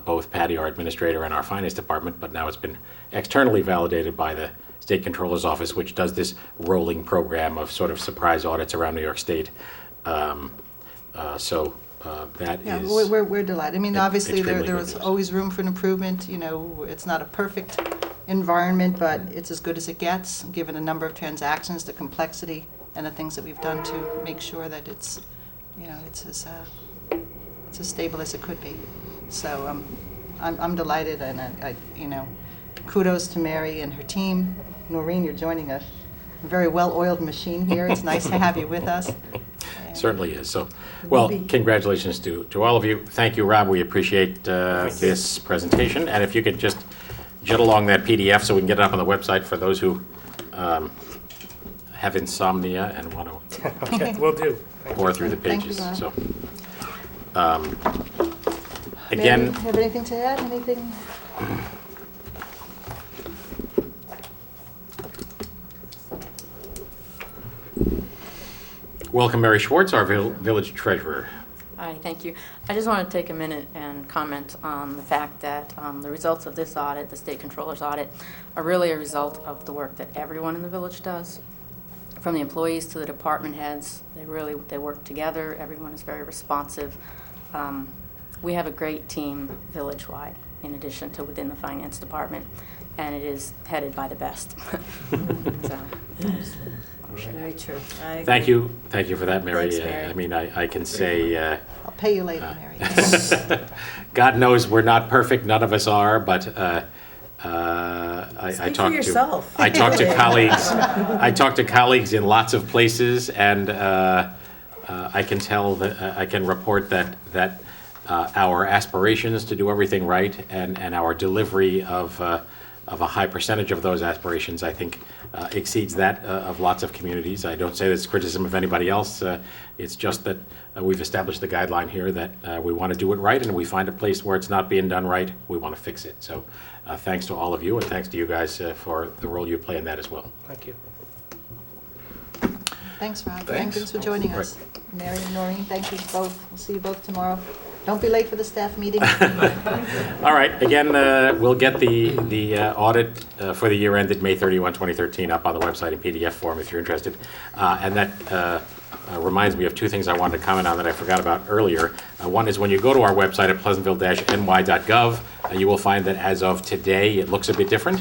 both Patty, our administrator, and our finance department, but now it's been externally validated by the State Controller's Office, which does this rolling program of sort of surprise audits around New York State. So that Yeah, is. we're delighted. I mean, obviously, extremely there good was news. always room for an improvement. It's not a perfect environment, but it's as good as it gets, given the number of transactions, the complexity, and the things that we've done to make sure that it's as stable as it could be. So I'm delighted, and I kudos to Mary and her team. Noreen, you're joining a very well-oiled machine here. It's nice to have you with us. Certainly is. So, well, congratulations to all of you. Thank you, Rob. We appreciate this presentation. And if you could just jet along that PDF so we can get it up on the website for those who have insomnia and want to Okay, will do. pour through the Thank you, pages. Rob. So, Mary, again, have anything to add? Anything? welcome Mary Schwartz, our village treasurer. Hi, thank you. I just want to take a minute and comment on the fact that the results of this audit, the state controller's audit, are really a result of the work that everyone in the village does. From the employees to the department heads, they work together. Everyone is very responsive. We have a great team village-wide, in addition to within the finance department, and it is headed by the best. So, Very true. I Thank agree. you for that, Mary. Thanks, Mary. I mean, I can say, I'll pay you later, Mary. God knows we're not perfect, none of us are, but I Speak for talk to yourself. I talk to colleagues. I talk to colleagues in lots of places, and I can tell that I can report that our aspirations to do everything right and our delivery of a high percentage of those aspirations, I think, exceeds that of lots of communities. I don't say this criticism of anybody else. It's just that we've established the guideline here that we want to do it right, and we find a place where it's not being done right, we want to fix it. So thanks to all of you, and thanks to you guys for the role you play in that as well. Thank you. Thanks, Rob. Thanks. Thanks for joining us. Mary and Noreen, thank you both. We'll see you both tomorrow. Don't be late for the staff meeting. All right, again, we'll get the audit for the year ended May 31, 2013 up on the website in PDF form if you're interested. And that reminds me of two things I wanted to comment on that I forgot about earlier. One is when you go to our website at pleasantville-ny.gov, you will find that as of today, it looks a bit different.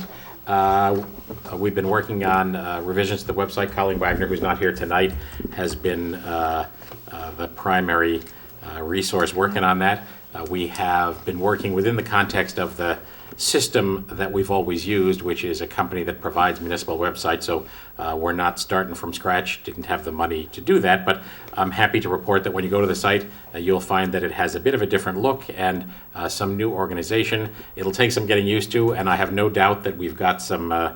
We've been working on revisions to the website. Colleen Wagner, who's not here tonight, has been the primary resource working on that. We have been working within the context of the system that we've always used, which is a company that provides municipal websites. So we're not starting from scratch, didn't have the money to do that, but I'm happy to report that when you go to the site, you'll find that it has a bit of a different look and some new organization. It'll take some getting used to, and I have no doubt that we've got some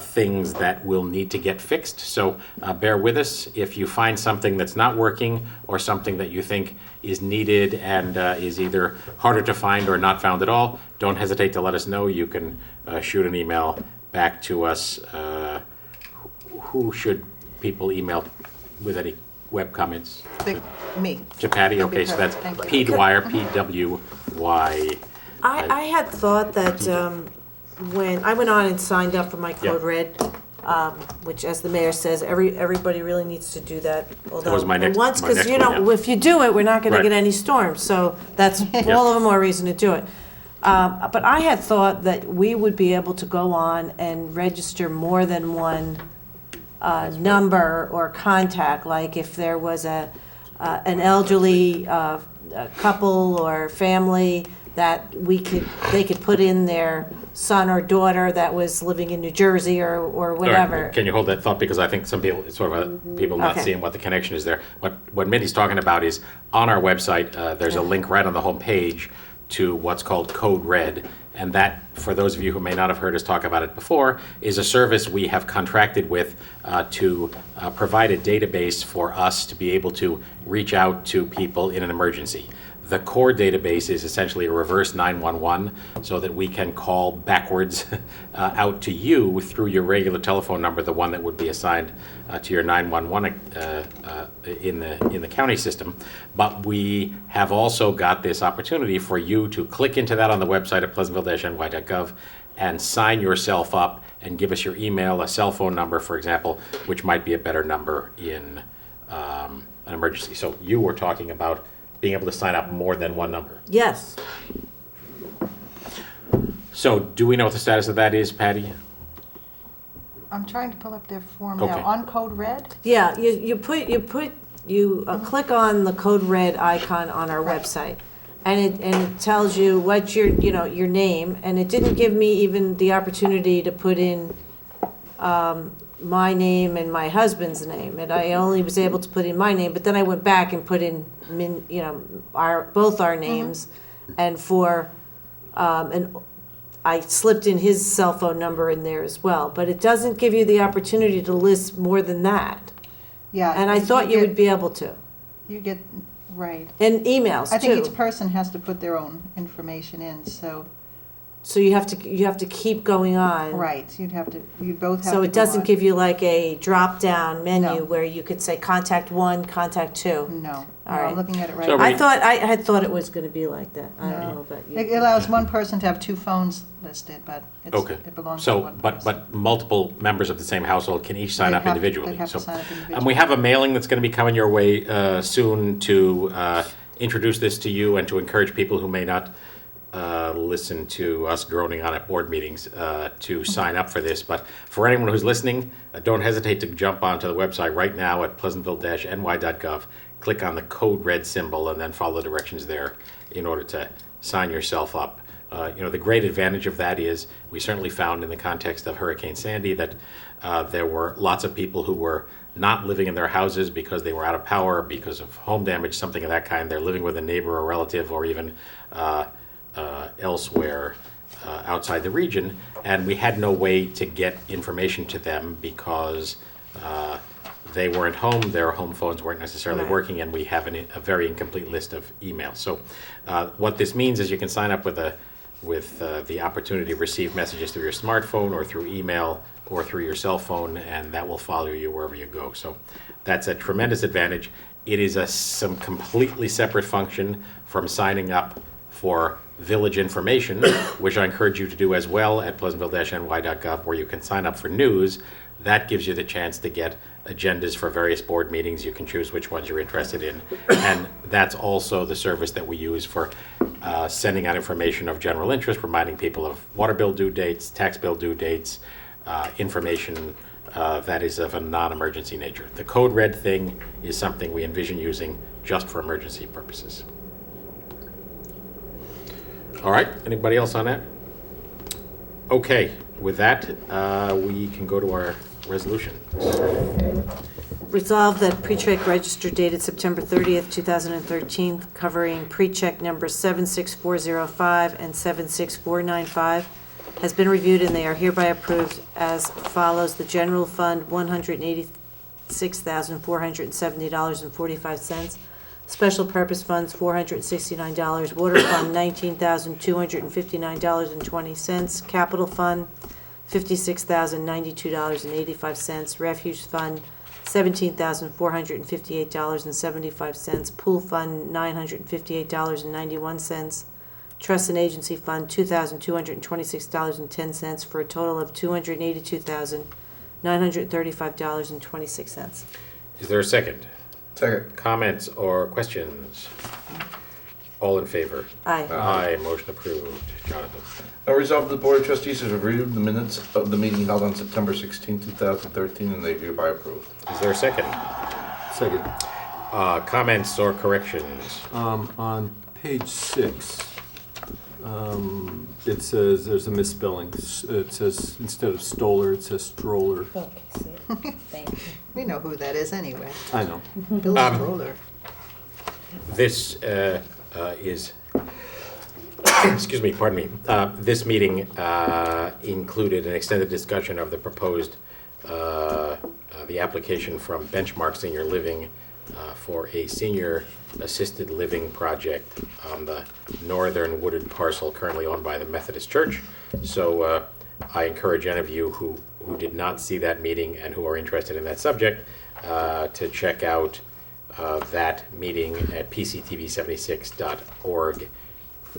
things that will need to get fixed. So bear with us. If you find something that's not working or something that you think is needed and is either harder to find or not found at all, don't hesitate to let us know. You can shoot an email back to us. Who should people email with any web comments? Me. To Patty? That'd be Okay, so that's perfect. Thank you. P-Dwyer, P-W-Y. I had thought that when I went on and signed up for my Code Red, which, as the mayor says, everybody really needs to do that. Although was my next- once, my because next one, yeah. if you do it, we're not going Right. to get any storms. So that's all of the more reason to do it. But I had thought that we would be able to go on and register more than one number or contact. Like if there was an elderly couple or family that they could put in their son or daughter that was living in New Jersey or whatever. All right, can you hold that thought? Because I think some people, it's sort of people not Okay. seeing what the connection is there. What Mindy's talking about is on our website, there's a link right on the home page to what's called Code Red. And that, for those of you who may not have heard us talk about it before, is a service we have contracted with to provide a database for us to be able to reach out to people in an emergency. The core database is essentially a reverse 911 so that we can call backwards out to you through your regular telephone number, the one that would be assigned to your 911 in the county system. But we have also got this opportunity for you to click into that on the website at pleasantville-ny.gov and sign yourself up and give us your email, a cell phone number, for example, which might be a better number in an emergency. So you were talking about being able to sign up more than one number. Yes. So do we know what the status of that is, Patty? I'm trying to pull up their form Okay. now. On Code Red? Yeah, you click on the Code Red icon on our website, and it tells you what's your name, and it didn't give me even the opportunity to put in my name and my husband's name, and I only was able to put in my name, but then I went back and put in both our names, and and I slipped in his cell phone number in there as well, but it doesn't give you the opportunity to list more than that. Yeah. And I thought you would be able to. You get, right. And emails, I think too. each person has to put their own information in, so, So you have to keep going on. right, you'd both have to So it go doesn't on. give you like a drop-down menu No. where you could say contact one, contact two. No, All I'm right. looking at it right So now. I had thought it was gonna be like that. I don't No. know about It you. allows one person to have two phones listed, but Okay. it belongs to So, one person. but multiple members of the same household can each sign They'd up have- individually. they'd have to So- sign up And we individually. have a mailing that's going to be coming your way soon to introduce this to you and to encourage people who may not listen to us groaning on at board meetings to sign up for this. But for anyone who's listening, don't hesitate to jump onto the website right now at pleasantville-ny.gov. Click on the Code Red symbol and then follow the directions there in order to sign yourself up. The great advantage of that is we certainly found in the context of Hurricane Sandy that there were lots of people who were not living in their houses because they were out of power, because of home damage, something of that kind. They're living with a neighbor or relative or even elsewhere outside the region, and we had no way to get information to them because they weren't home, their home phones weren't necessarily Right. working, and we have a very incomplete list of emails. So what this means is you can sign up with the opportunity to receive messages through your smartphone or through email or through your cell phone, and that will follow you wherever you go. So that's a tremendous advantage. It is some completely separate function from signing up for village information, which I encourage you to do as well at pleasantville-ny.gov, where you can sign up for news. That gives you the chance to get agendas for various board meetings. You can choose which ones you're interested in. And that's also the service that we use for sending out information of general interest, reminding people of water bill due dates, tax bill due dates, information that is of a non-emergency nature. The code red thing is something we envision using just for emergency purposes. All right, anybody else on that? Okay, with that, we can go to our resolution. Resolved that pre-check register dated September 30th, 2013, covering pre-check numbers 76405 and 76495, has been reviewed and they are hereby approved as follows. The general fund, $186,470.45. Special purpose funds, $469. Water fund, $19,259.20. Capital fund, $56,092.85. Refuge fund, $17,458.75. Pool fund, $958.91. Trust and agency fund, $2,226.10, for a total of $282,935.26. Is there a second? Second. Comments or questions? All in favor? Aye. Aye, motion approved. Jonathan? Now resolved that the Board of Trustees has reviewed the minutes of the meeting held on September 16, 2013, and they hereby approved. Is there a second? Second. Comments or corrections? On page 6, it says there's a misspelling. It says, instead of Stoller, it says Stroller. Thank you. We know who that is anyway. I know. Bill Stroller. This is, excuse me, pardon me. This meeting included an extended discussion of the proposed, the application from Benchmark Senior Living for a senior assisted living project on the northern wooded parcel currently owned by the Methodist Church. So I encourage any of you who did not see that meeting and who are interested in that subject to check out that meeting at pctv76.org.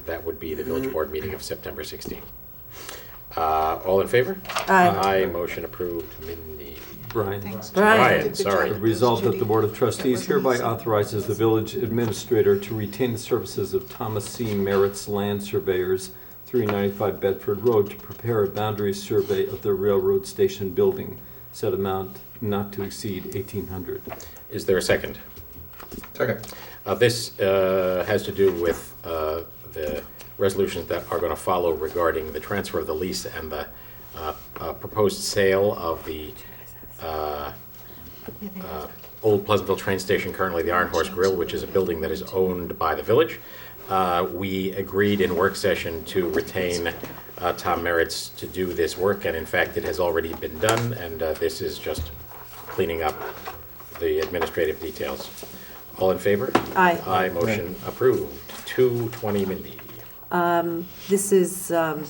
That would be the village board meeting of September 16th. All in favor? Aye. Aye, motion approved. Mindy. Brian. Brian, sorry. Resolved that the Board of Trustees hereby authorizes the village administrator to retain the services of Thomas C. Merritts Land Surveyors, 395 Bedford Road, to prepare a boundary survey of the railroad station building, said amount not to exceed $1,800. Is there a second? Second. This has to do with the resolutions that are going to follow regarding the transfer of the lease and the proposed sale of the old Pleasantville train station, currently the Iron Horse Grill, which is a building that is owned by the village. We agreed in work session to retain Tom Merritts to do this work, and in fact it has already been done, and this is just cleaning up the administrative details. All in favor? Aye. Aye, motion approved. 220 Mindy. This is the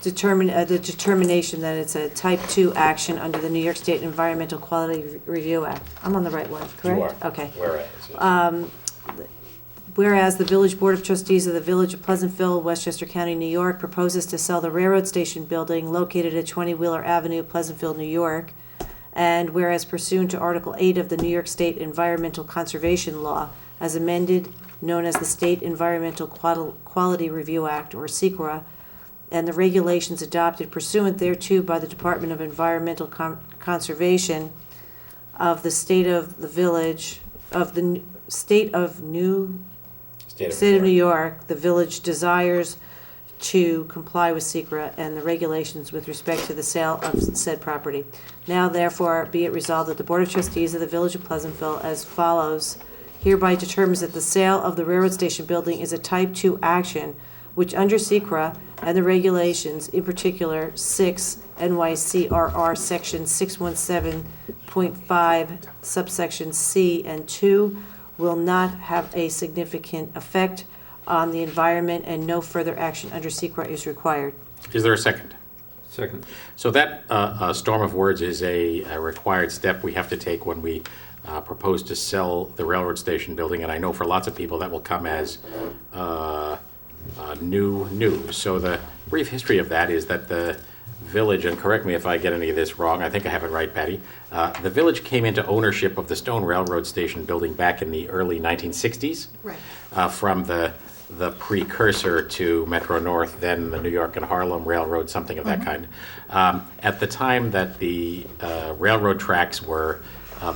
determination that it's a type 2 action under the New York State Environmental Quality Review Act. I'm on the right one, correct? You are. Okay. Whereas. Whereas the Village Board of Trustees of the Village of Pleasantville, Westchester County, New York, proposes to sell the railroad station building located at 20 Wheeler Avenue, Pleasantville, New York. And whereas pursuant to Article 8 of the New York State Environmental Conservation Law, as amended, known as the State Environmental Quality Review Act, or SEQRA, and the regulations adopted pursuant thereto by the Department of Environmental Conservation of the State of the Village, of the State of New State of New York, the village desires to comply with SECRA and the regulations with respect to the sale of said property. Now therefore be it resolved that the Board of Trustees of the Village of Pleasantville as follows hereby determines that the sale of the railroad station building is a type 2 action which under SECRA and the regulations, in particular 6 NYCRR section 617.5 subsection C and 2, will not have a significant effect on the environment and no further action under SECRA is required. Is there a second? Second. So that storm of words is a required step we have to take when we propose to sell the railroad station building, and I know for lots of people that will come as new news. So the brief history of that is that the village, and correct me if I get any of this wrong, I think I have it right, Patty, the village came into ownership of the Stone Railroad Station building back in the early 1960s. Right. From the precursor to Metro North, then the New York and Harlem Railroad, something of that kind. At the time that the railroad tracks were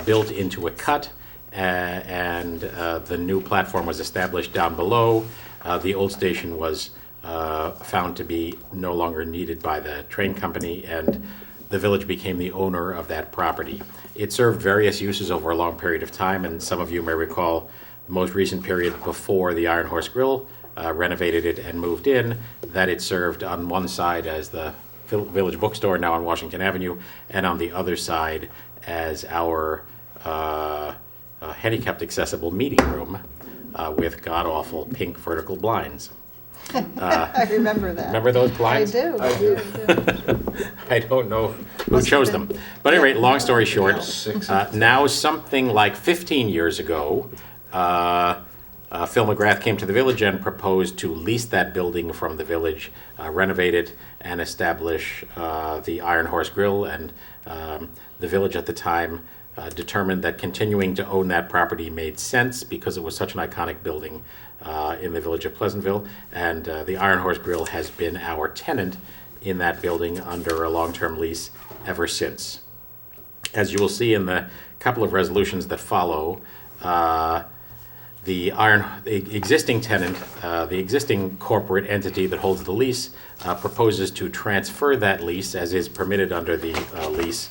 built into a cut and the new platform was established down below, the old station was found to be no longer needed by the train company, and the village became the owner of that property. It served various uses over a long period of time, and some of you may recall the most recent period before the Iron Horse Grill renovated it and moved in, that it served on one side as the village bookstore, now on Washington Avenue, and on the other side as our handicapped accessible meeting room with god-awful pink vertical blinds. I remember that. Remember those blinds? I do. I do. I don't know who chose them. But anyway, long story short, now something like 15 years ago, Phil McGrath came to the village and proposed to lease that building from the village, renovate it, and establish the Iron Horse Grill. And the village at the time determined that continuing to own that property made sense because it was such an iconic building in the village of Pleasantville. And the Iron Horse Grill has been our tenant in that building under a long-term lease ever since. As you will see in the couple of resolutions that follow, the existing tenant, the existing corporate entity that holds the lease, proposes to transfer that lease, as is permitted under the lease,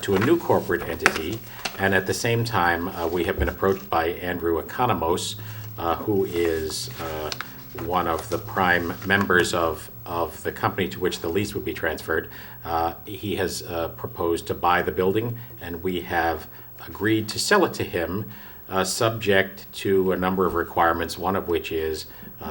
to a new corporate entity. And at the same time, we have been approached by Andrew Economos, who is one of the prime members of the company to which the lease would be transferred. He has proposed to buy the building, and we have agreed to sell it to him, subject to a number of requirements, one of which is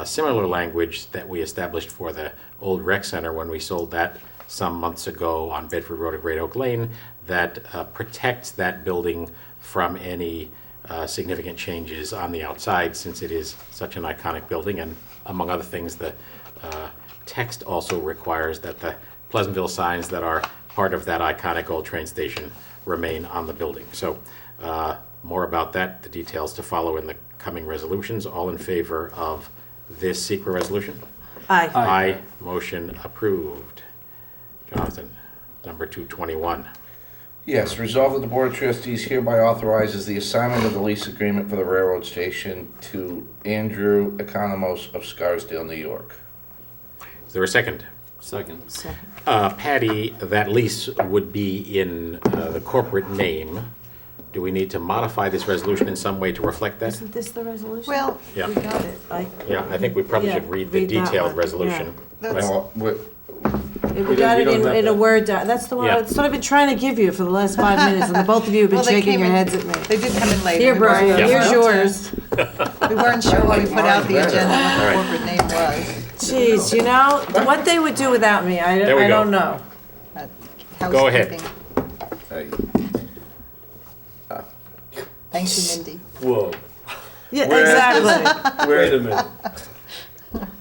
similar language that we established for the old rec center when we sold that some months ago on Bedford Road at Great Oak Lane, that protects that building from any significant changes on the outside, since it is such an iconic building. And among other things, the text also requires that the Pleasantville signs that are part of that iconic old train station remain on the building. So more about that, the details to follow in the coming resolutions. All in favor of this secret resolution? Aye. Aye. Motion approved. Jonathan, number 221. Yes, resolved that the Board of Trustees hereby authorizes the assignment of the lease agreement for the railroad station to Andrew Economos of Scarsdale, New York. Is there a second? Second. Patty, that lease would be in the corporate name. Do we need to modify this resolution in some way to reflect that? Isn't this the resolution? Well, Yeah. We got it. Yeah, I think we probably Yeah, should read the read that detailed one, resolution. That's- Well, We got it we don't have in a that. Word doc. That's the one, Yeah. that's what I've been trying to give you for the last 5 minutes, and the both of you have been well, they shaking came your in, heads at me. they did come in late. Here, We weren't Brian, sure here's what yours. We weren't sure when we put out the mine agenda what the All right. corporate name was. Jeez, you know, what they would do without me, There we I go. don't know. Go ahead. Housekeeping. Thank you, Mindy. Whoa. Yeah, Where- exactly. Wait a minute.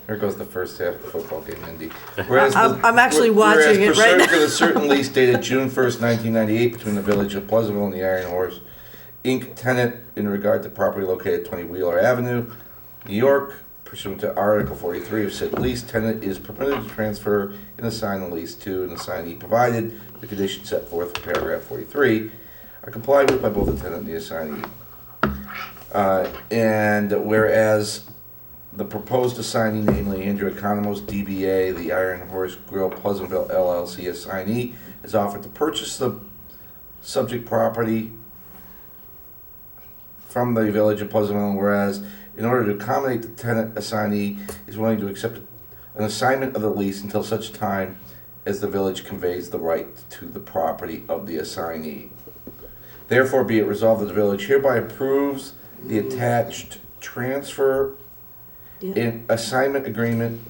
Here goes the first half of the football game, Indy. Whereas I'm actually watching it right pursuant now. to the certain lease dated June 1st, 1998 between the Village of Pleasantville and the Iron Horse, Inc. tenant in regard to property located at 20 Wheeler Avenue, New York, pursuant to Article 43 of said lease, tenant is permitted to transfer and assign the lease to an assignee provided the conditions set forth in paragraph 43 are complied with by both the tenant and the assignee. And whereas the proposed assignee, namely Andrew Economos, DBA, the Iron Horse Grill Pleasantville LLC assignee, is offered to purchase the subject property from the Village of Pleasantville, whereas in order to accommodate the tenant assignee is willing to accept an assignment of the lease until such time as the village conveys the right to the property of the assignee. Therefore, be it resolved that the village hereby approves the attached transfer and assignment agreement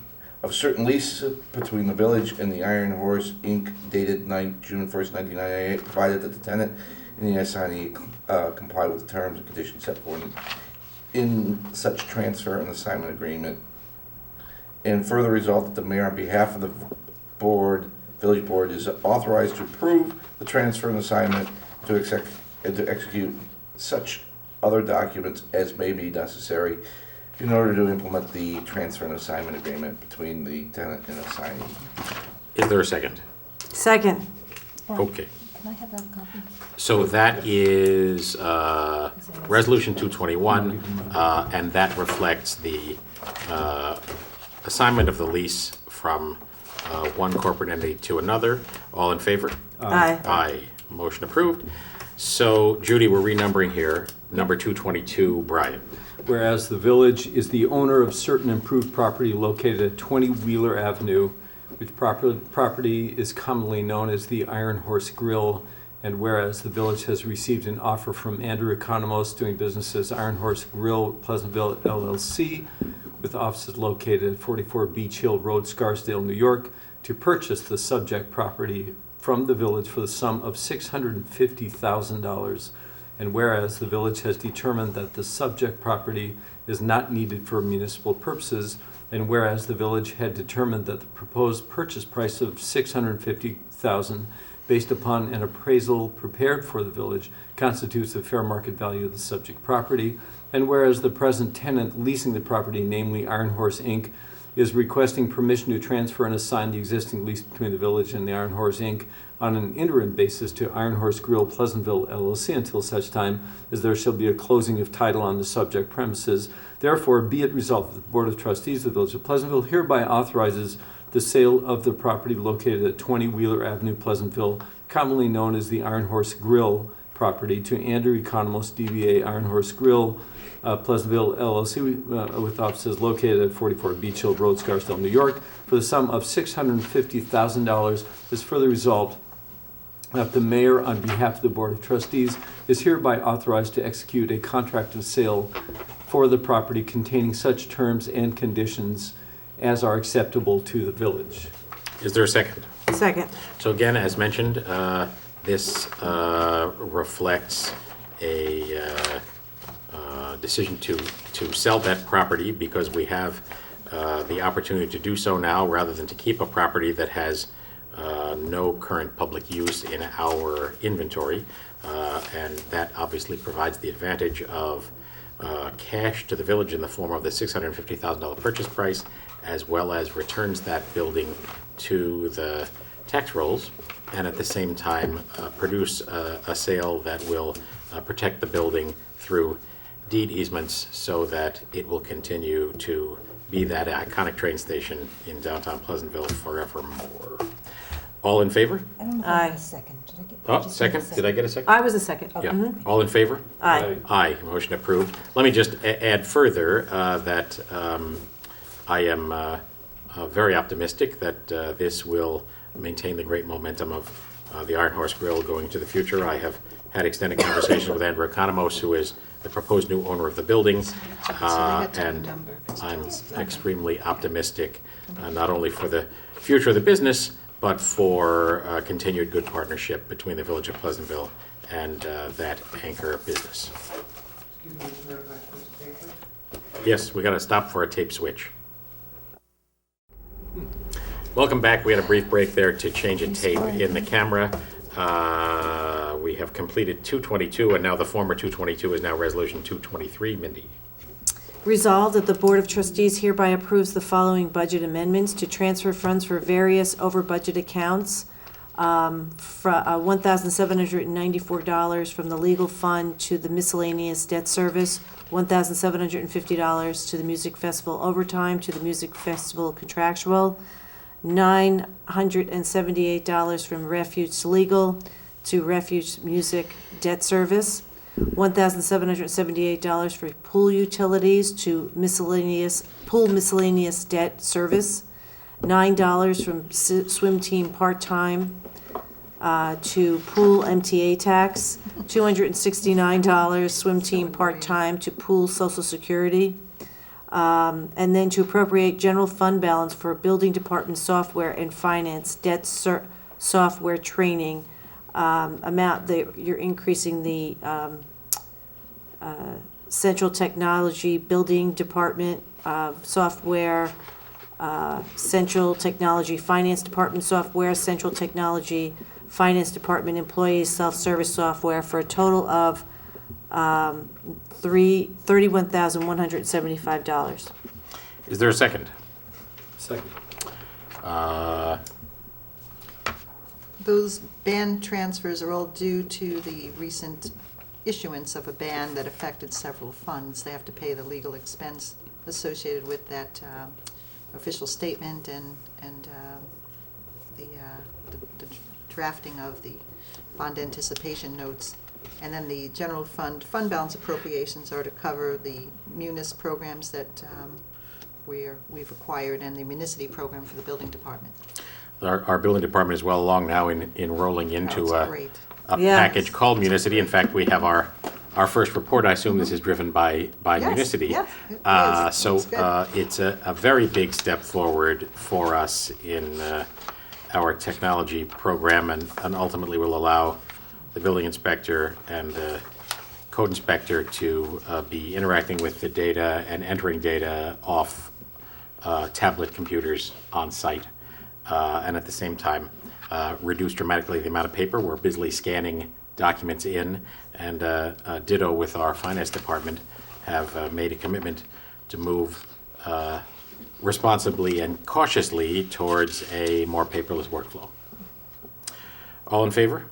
of certain leases between the village and the Iron Horse Inc. dated June 1st, 1998, provided that the tenant and the assignee comply with the terms and conditions set forth in such transfer and assignment agreement. And further resolved that the mayor, on behalf of the village board, is authorized to approve the transfer and assignment to execute such other documents as may be necessary in order to implement the transfer and assignment agreement between the tenant and assignee. Is there a second? Second. Okay. Can I have that copy? So that is Resolution 221, and that reflects the assignment of the lease from one corporate entity to another. All in favor? Aye. Aye. Motion approved. So, Judy, we're renumbering here. Number 222, Brian. Whereas the village is the owner of certain improved property located at 20 Wheeler Avenue, which property is commonly known as the Iron Horse Grill, and whereas the village has received an offer from Andrew Economos, doing business as Iron Horse Grill Pleasantville LLC, with offices located at 44 Beach Hill Road, Scarsdale, New York, to purchase the subject property from the village for the sum of $650,000. And whereas the village has determined that the subject property is not needed for municipal purposes, and whereas the village had determined that the proposed purchase price of $650,000, based upon an appraisal prepared for the village, constitutes the fair market value of the subject property, and whereas the present tenant leasing the property, namely Iron Horse Inc., is requesting permission to transfer and assign the existing lease between the village and the Iron Horse Inc. on an interim basis to Iron Horse Grill Pleasantville LLC until such time as there shall be a closing of title on the subject premises. Therefore, be it resolved that the Board of Trustees of the Village of Pleasantville hereby authorizes the sale of the property located at 20 Wheeler Avenue, Pleasantville, commonly known as the Iron Horse Grill property, to Andrew Economos, DBA Iron Horse Grill, Pleasantville LLC, with offices located at 44 Beach Hill Road, Scarsdale, New York, for the sum of $650,000. Is further resolved that the mayor, on behalf of the Board of Trustees, is hereby authorized to execute a contract of sale for the property containing such terms and conditions as are acceptable to the village. Is there a second? Second. So again, as mentioned, this reflects a decision to sell that property because we have the opportunity to do so now rather than to keep a property that has no current public use in our inventory. And that obviously provides the advantage of cash to the village in the form of the $650,000 purchase price, as well as returns that building to the tax rolls, and at the same time produce a sale that will protect the building through deed easements so that it will continue to be that iconic train station in downtown Pleasantville forevermore. All in favor? I don't know if Aye. I got a second. Did I get? Oh, just second? Did I get a second? I was a second. Yeah. Mhm. All in favor? Aye. Aye. Motion approved. Let me just add further that I am very optimistic that this will maintain the great momentum of the Iron Horse Grill going into the future. I have had extended conversations with Andrew Economos, who is the proposed new owner of the building, and I'm extremely optimistic, not only for the future of the business, but for continued good partnership between the Village of Pleasantville and that anchor business. Yes, we got to stop for a tape switch. Welcome back. We had a brief break there to change a tape in the camera. We have completed 222, and now the former 222 is now Resolution 223. Mindy. Resolved that the Board of Trustees hereby approves the following budget amendments to transfer funds for various over-budget accounts. $1,794 from the legal fund to the miscellaneous debt service, $1,750 to the music festival overtime, to the music festival contractual, $978 from Refuge Legal to Refuge Music Debt Service, $1,778 for pool utilities to pool miscellaneous debt service, $9 from swim team part-time to pool MTA tax, $269 swim team part-time to pool social security, and then to appropriate general fund balance for building department software and finance debt software training amount. You're increasing the central technology building department software, central technology finance department software, central technology finance department employees self-service software for a total of $31,175. Is there a second? Second. Those ban transfers are all due to the recent issuance of a ban that affected several funds. They have to pay the legal expense associated with that official statement and the drafting of the bond anticipation notes. And then the general fund balance appropriations are to cover the munis programs that we've acquired and the municity program for the building department. Our building department is well along now in rolling into That's great. a Yeah. package called Municity. In fact, we have our first report. I assume this is driven by Yes, Municity. yes, it is. So It's good. it's a very big step forward for us in our technology program, and ultimately will allow the building inspector and the code inspector to be interacting with the data and entering data off tablet computers on site, and at the same time reduce dramatically the amount of paper. We're busily scanning documents in, and ditto with our finance department have made a commitment to move responsibly and cautiously towards a more paperless workflow. All in favor?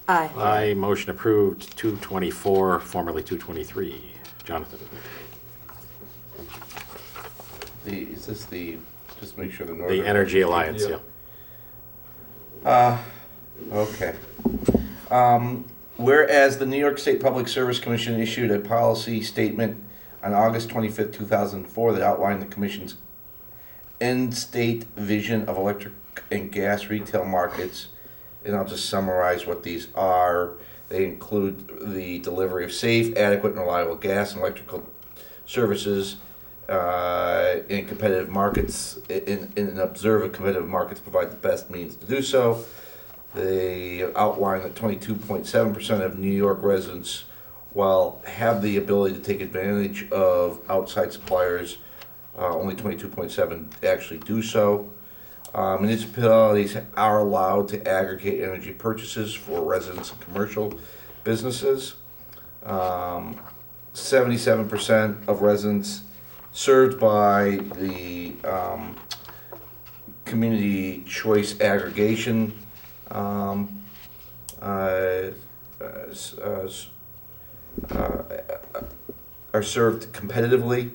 Aye. Aye. Motion approved. 224, formerly 223. Jonathan? Is this just make sure the The Northern... Energy Alliance, Yeah. yeah. Okay. Whereas the New York State Public Service Commission issued a policy statement on August 25th, 2004 that outlined the Commission's end state vision of electric and gas retail markets, and I'll just summarize what these are. They include the delivery of safe, adequate, and reliable gas and electrical services in competitive markets, and observe a competitive markets provide the best means to do so. They outline that 22.7% of New York residents, while have the ability to take advantage of outside suppliers, only 22.7 actually do so. Municipalities are allowed to aggregate energy purchases for residents and commercial businesses. 77% of residents served by the community choice aggregation are served competitively.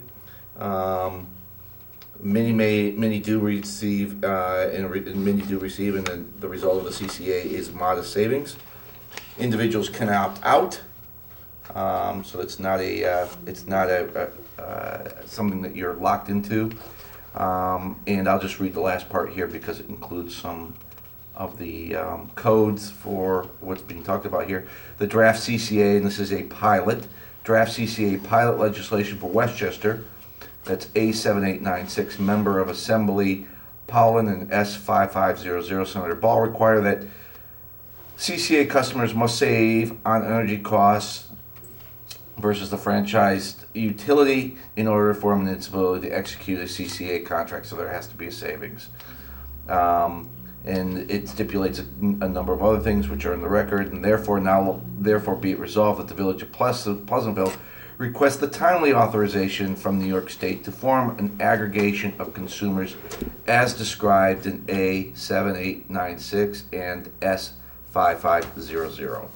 Many do receive, and many do receive, and then the result of the CCA is modest savings. Individuals can opt out, so it's not something that you're locked into. And I'll just read the last part here because it includes some of the codes for what's being talked about here. The draft CCA, and this is a pilot, draft CCA pilot legislation for Westchester, that's A7896, member of Assembly Powlin and S5500, Senator Ball, require that CCA customers must save on energy costs versus the franchised utility in order for a municipality to execute a CCA contract, so there has to be a savings. And it stipulates a number of other things which are in the record, and therefore be it resolved that the Village of Pleasantville request the timely authorization from New York State to form an aggregation of consumers as described in A7896 and S5500.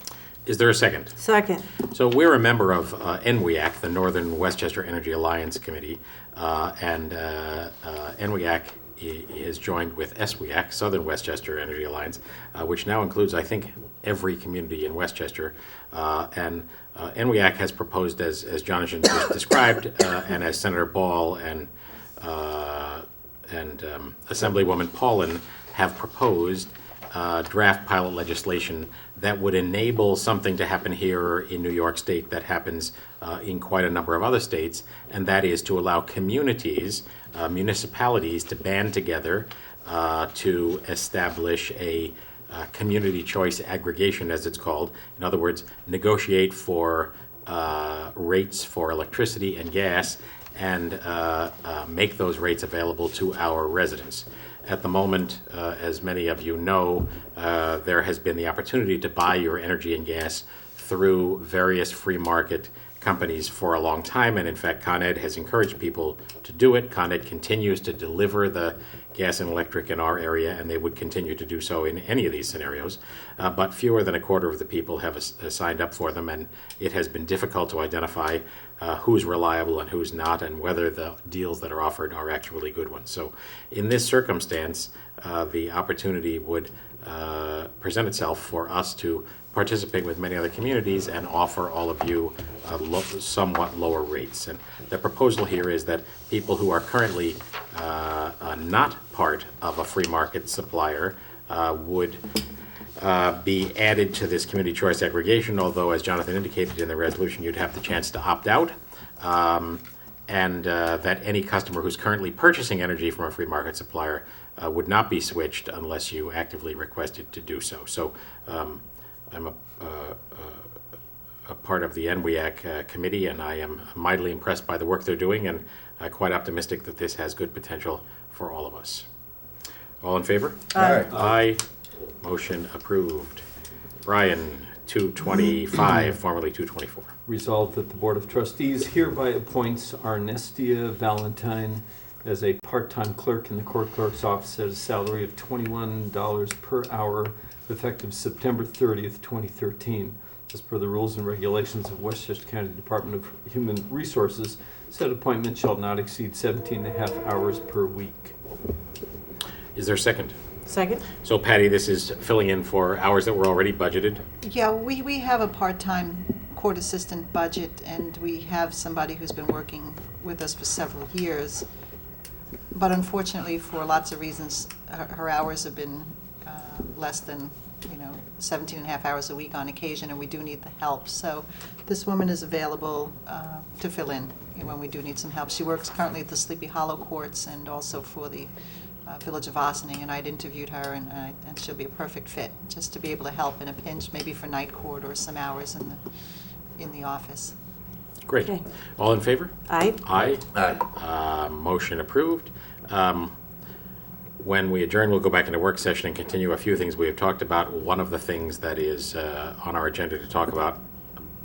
Is there a second? Second. So we're a member of NWEAC, the Northern Westchester Energy Alliance Committee, and NWEAC is joined with SWEAC, Southern Westchester Energy Alliance, which now includes, I think, every community in Westchester. And NWEAC has proposed, as Jonathan just described, and as Senator Ball and Assemblywoman Paulin have proposed, draft pilot legislation that would enable something to happen here in New York State that happens in quite a number of other states, and that is to allow communities, municipalities to band together to establish a community choice aggregation, as it's called. In other words, negotiate for rates for electricity and gas and make those rates available to our residents. At the moment, as many of you know, there has been the opportunity to buy your energy and gas through various free market companies for a long time, and in fact, Con Ed has encouraged people to do it. Con Ed continues to deliver the gas and electric in our area, and they would continue to do so in any of these scenarios. But fewer than a quarter of the people have signed up for them, and it has been difficult to identify who's reliable and who's not, and whether the deals that are offered are actually good ones. So in this circumstance, the opportunity would present itself for us to participate with many other communities and offer all of you somewhat lower rates. And the proposal here is that people who are currently not part of a free market supplier would be added to this community choice aggregation, although, as Jonathan indicated in the resolution, you'd have the chance to opt out, and that any customer who's currently purchasing energy from a free market supplier would not be switched unless you actively requested to do so. So I'm a part of the NWEAC committee, and I am mightily impressed by the work they're doing, and quite optimistic that this has good potential for all of us. All in favor? Aye. Aye. Motion approved. Brian, 225, formerly 224. Resolved that the Board of Trustees hereby appoints Arnestia Valentine as a part-time clerk in the court clerk's office at a salary of $21 per hour effective September 30th, 2013. As per the rules and regulations of Westchester County Department of Human Resources, said appointment shall not exceed 17.5 hours per week. Is there a second? Second? So Patty, this is filling in for hours that were already budgeted. Yeah, we have a part-time court assistant budget, and we have somebody who's been working with us for several years. But unfortunately, for lots of reasons, her hours have been less than 17.5 hours a week on occasion, and we do need the help. So this woman is available to fill in when we do need some help. She works currently at the Sleepy Hollow courts and also for the Village of Auditing, and I'd interviewed her, and she'll be a perfect fit, just to be able to help in a pinch, maybe for night court or some hours in the office. Great. Okay. All in favor? Aye. Aye. Aye. Motion approved. When we adjourn, we'll go back into work session and continue a few things we have talked about. One of the things that is on our agenda to talk about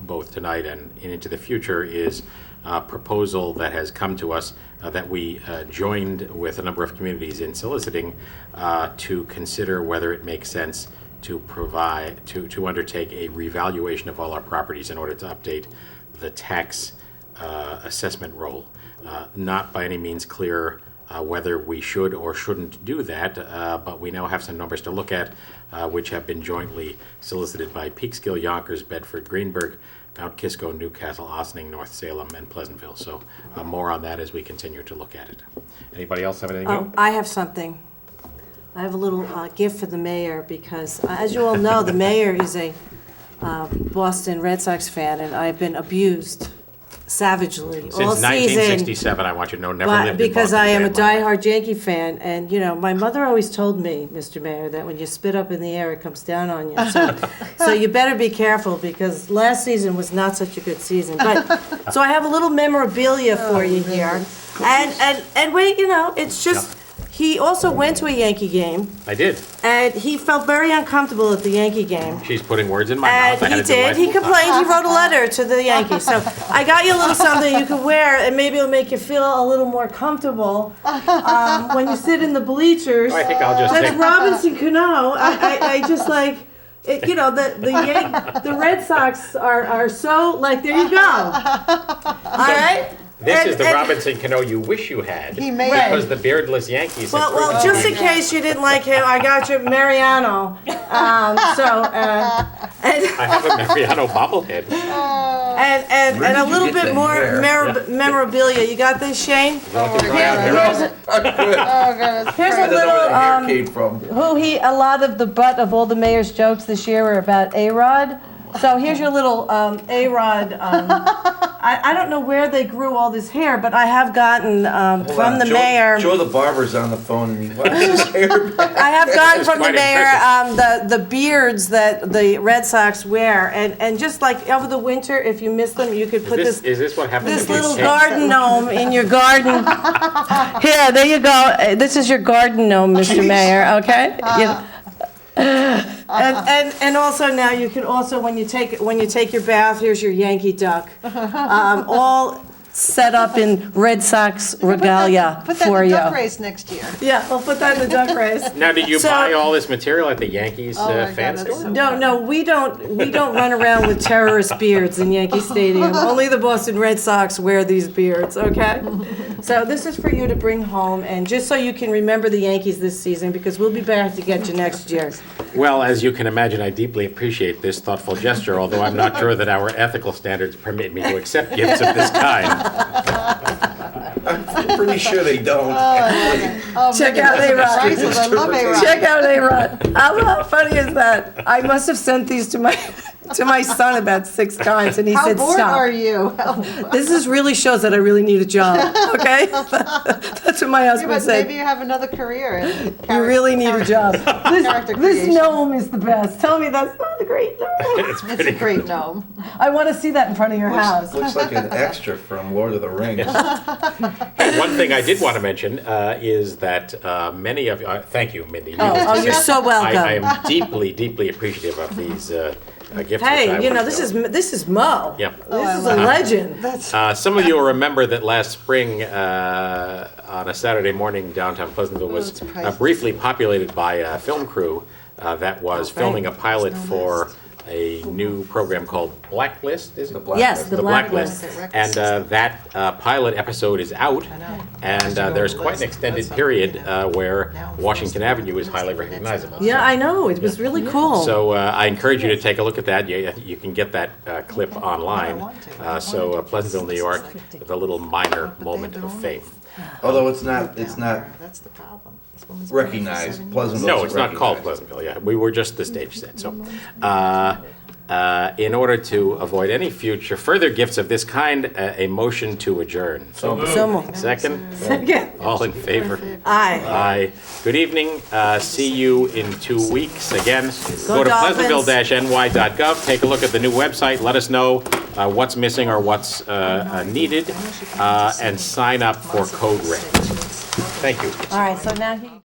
both tonight and into the future is a proposal that has come to us that we joined with a number of communities in soliciting to consider whether it makes sense to provide, to undertake a revaluation of all our properties in order to update the tax assessment roll. Not by any means clear whether we should or shouldn't do that, but we now have some numbers to look at, which have been jointly solicited by Peekskill, Yonkers, Bedford, Greenberg, Mount Kisco, Newcastle, Ossining, North Salem, and Pleasantville. So more on that as we continue to look at it. Anybody else have anything? Oh, I have something. I have a little gift for the mayor because, as you all know, the mayor is a Boston Red Sox fan, and I've been abused savagely all Since season. 1967, I want you to know, never lived in Because Boston I am a day of my life. diehard Yankee fan, and my mother always told me, Mr. Mayor, that when you spit up in the air, it comes down on you. So you better be careful, because last season was not such a good season. But so I have a little memorabilia for you here, and wait, it's just. He also went to a Yankee game, I did. and he felt very uncomfortable at the Yankee game. She's putting words in my And mouth. I had he to do did. my He full complained. He wrote a letter to the Yankees. So I got you a little something you could wear, and maybe it'll make you feel a little more comfortable when you sit in the bleachers. I think I'll just That's take. Robinson Cano. I just like, You know, the Red Sox are so, like, there you go. All right? This is the Robinson Cano you wish you had. He made because the beardless Yankees. have Well, proven just to in be- case you didn't like him, I got you Mariano. And I have a Mariano bobblehead. and Where a did you little get bit the more hair? memorabilia. You got this, Shane? Well, Here's Oh, goodness. here's I a don't know where the hair little came from. a lot of the butt of all the mayor's jokes this year were about A-Rod. So here's your little A-Rod. I don't know where they grew all this hair, but I have gotten Hold from on, the Joe- mayor. Joe the barber's on the phone and he wants his hair back. I have gotten from the quite mayor the beards that the Red Sox wear, and just like over the winter, if you miss them, you could put Is this this what happened? this to these little Yankees? garden gnome in your garden. Here, there you go. This is your garden gnome, Mr. Mayor. Okay. You know. And also now you can also when you take your bath, here's your Yankee duck, all set up in Red Sox regalia Put that for in you. the duck race next year. Yeah, we'll put that in the duck race. Now, did you So- buy all this material at the Yankees Oh my God, fan that's store? so- No, we don't run around with terrorist beards in Yankee Stadium. Only the Boston Red Sox wear these beards, okay? So this is for you to bring home, and just so you can remember the Yankees this season, because we'll be back to get you next year. Well, as you can imagine, I deeply appreciate this thoughtful gesture, although I'm not sure that our ethical standards permit me to accept gifts of this kind. I'm pretty sure they don't. Oh, Check Megan, out those are A-Rod. prices. I love A-Rod. Check out A-Rod. How funny is that? I must have sent these to my son about 6 times, and he How said, bored stop. are you? This really shows that I really need a job, okay? That's what my Yeah, husband but said. maybe you have another career in You really need a job. character This creation. gnome is the best. Tell me that's not a great gnome. It's It's pretty a great gnome. I want to see that in front of your house. Looks like an extra from Lord of the Rings. One thing I did want to mention is that many of you, thank you, Mindy. Oh, you're so welcome. I am deeply, deeply appreciative of these gifts. which I Hey, you know, want this to- is Mo. Yeah. This is a legend. Some of you will remember that last spring, on a Saturday morning, downtown Pleasantville was it's priceless. briefly populated by a film crew that was filming a pilot for a new program called Blacklist, is it? Yes, the Blacklist. And that pilot episode is out, and there's quite an extended period where Washington Avenue is highly recognizable. Yeah, I know. It was really cool. So I encourage you to take a look at that. You can get that clip online. So Pleasantville, New York, the little minor moment of fame. Although it's not That's the problem. This woman's been recognized. 7 years. Pleasantville. No, it's not called Pleasantville, yeah. We were just the stage set, so. In order to avoid any future further gifts of this kind, a motion to adjourn. So moved. Second? Second. All in favor? Aye. Aye. Good evening. See you in 2 weeks. Again, go to Dolphins. pleasantville-ny.gov. Take a look at the new website. Let us know what's missing or what's needed, and sign up for Code Red. Thank you. All right, so now he...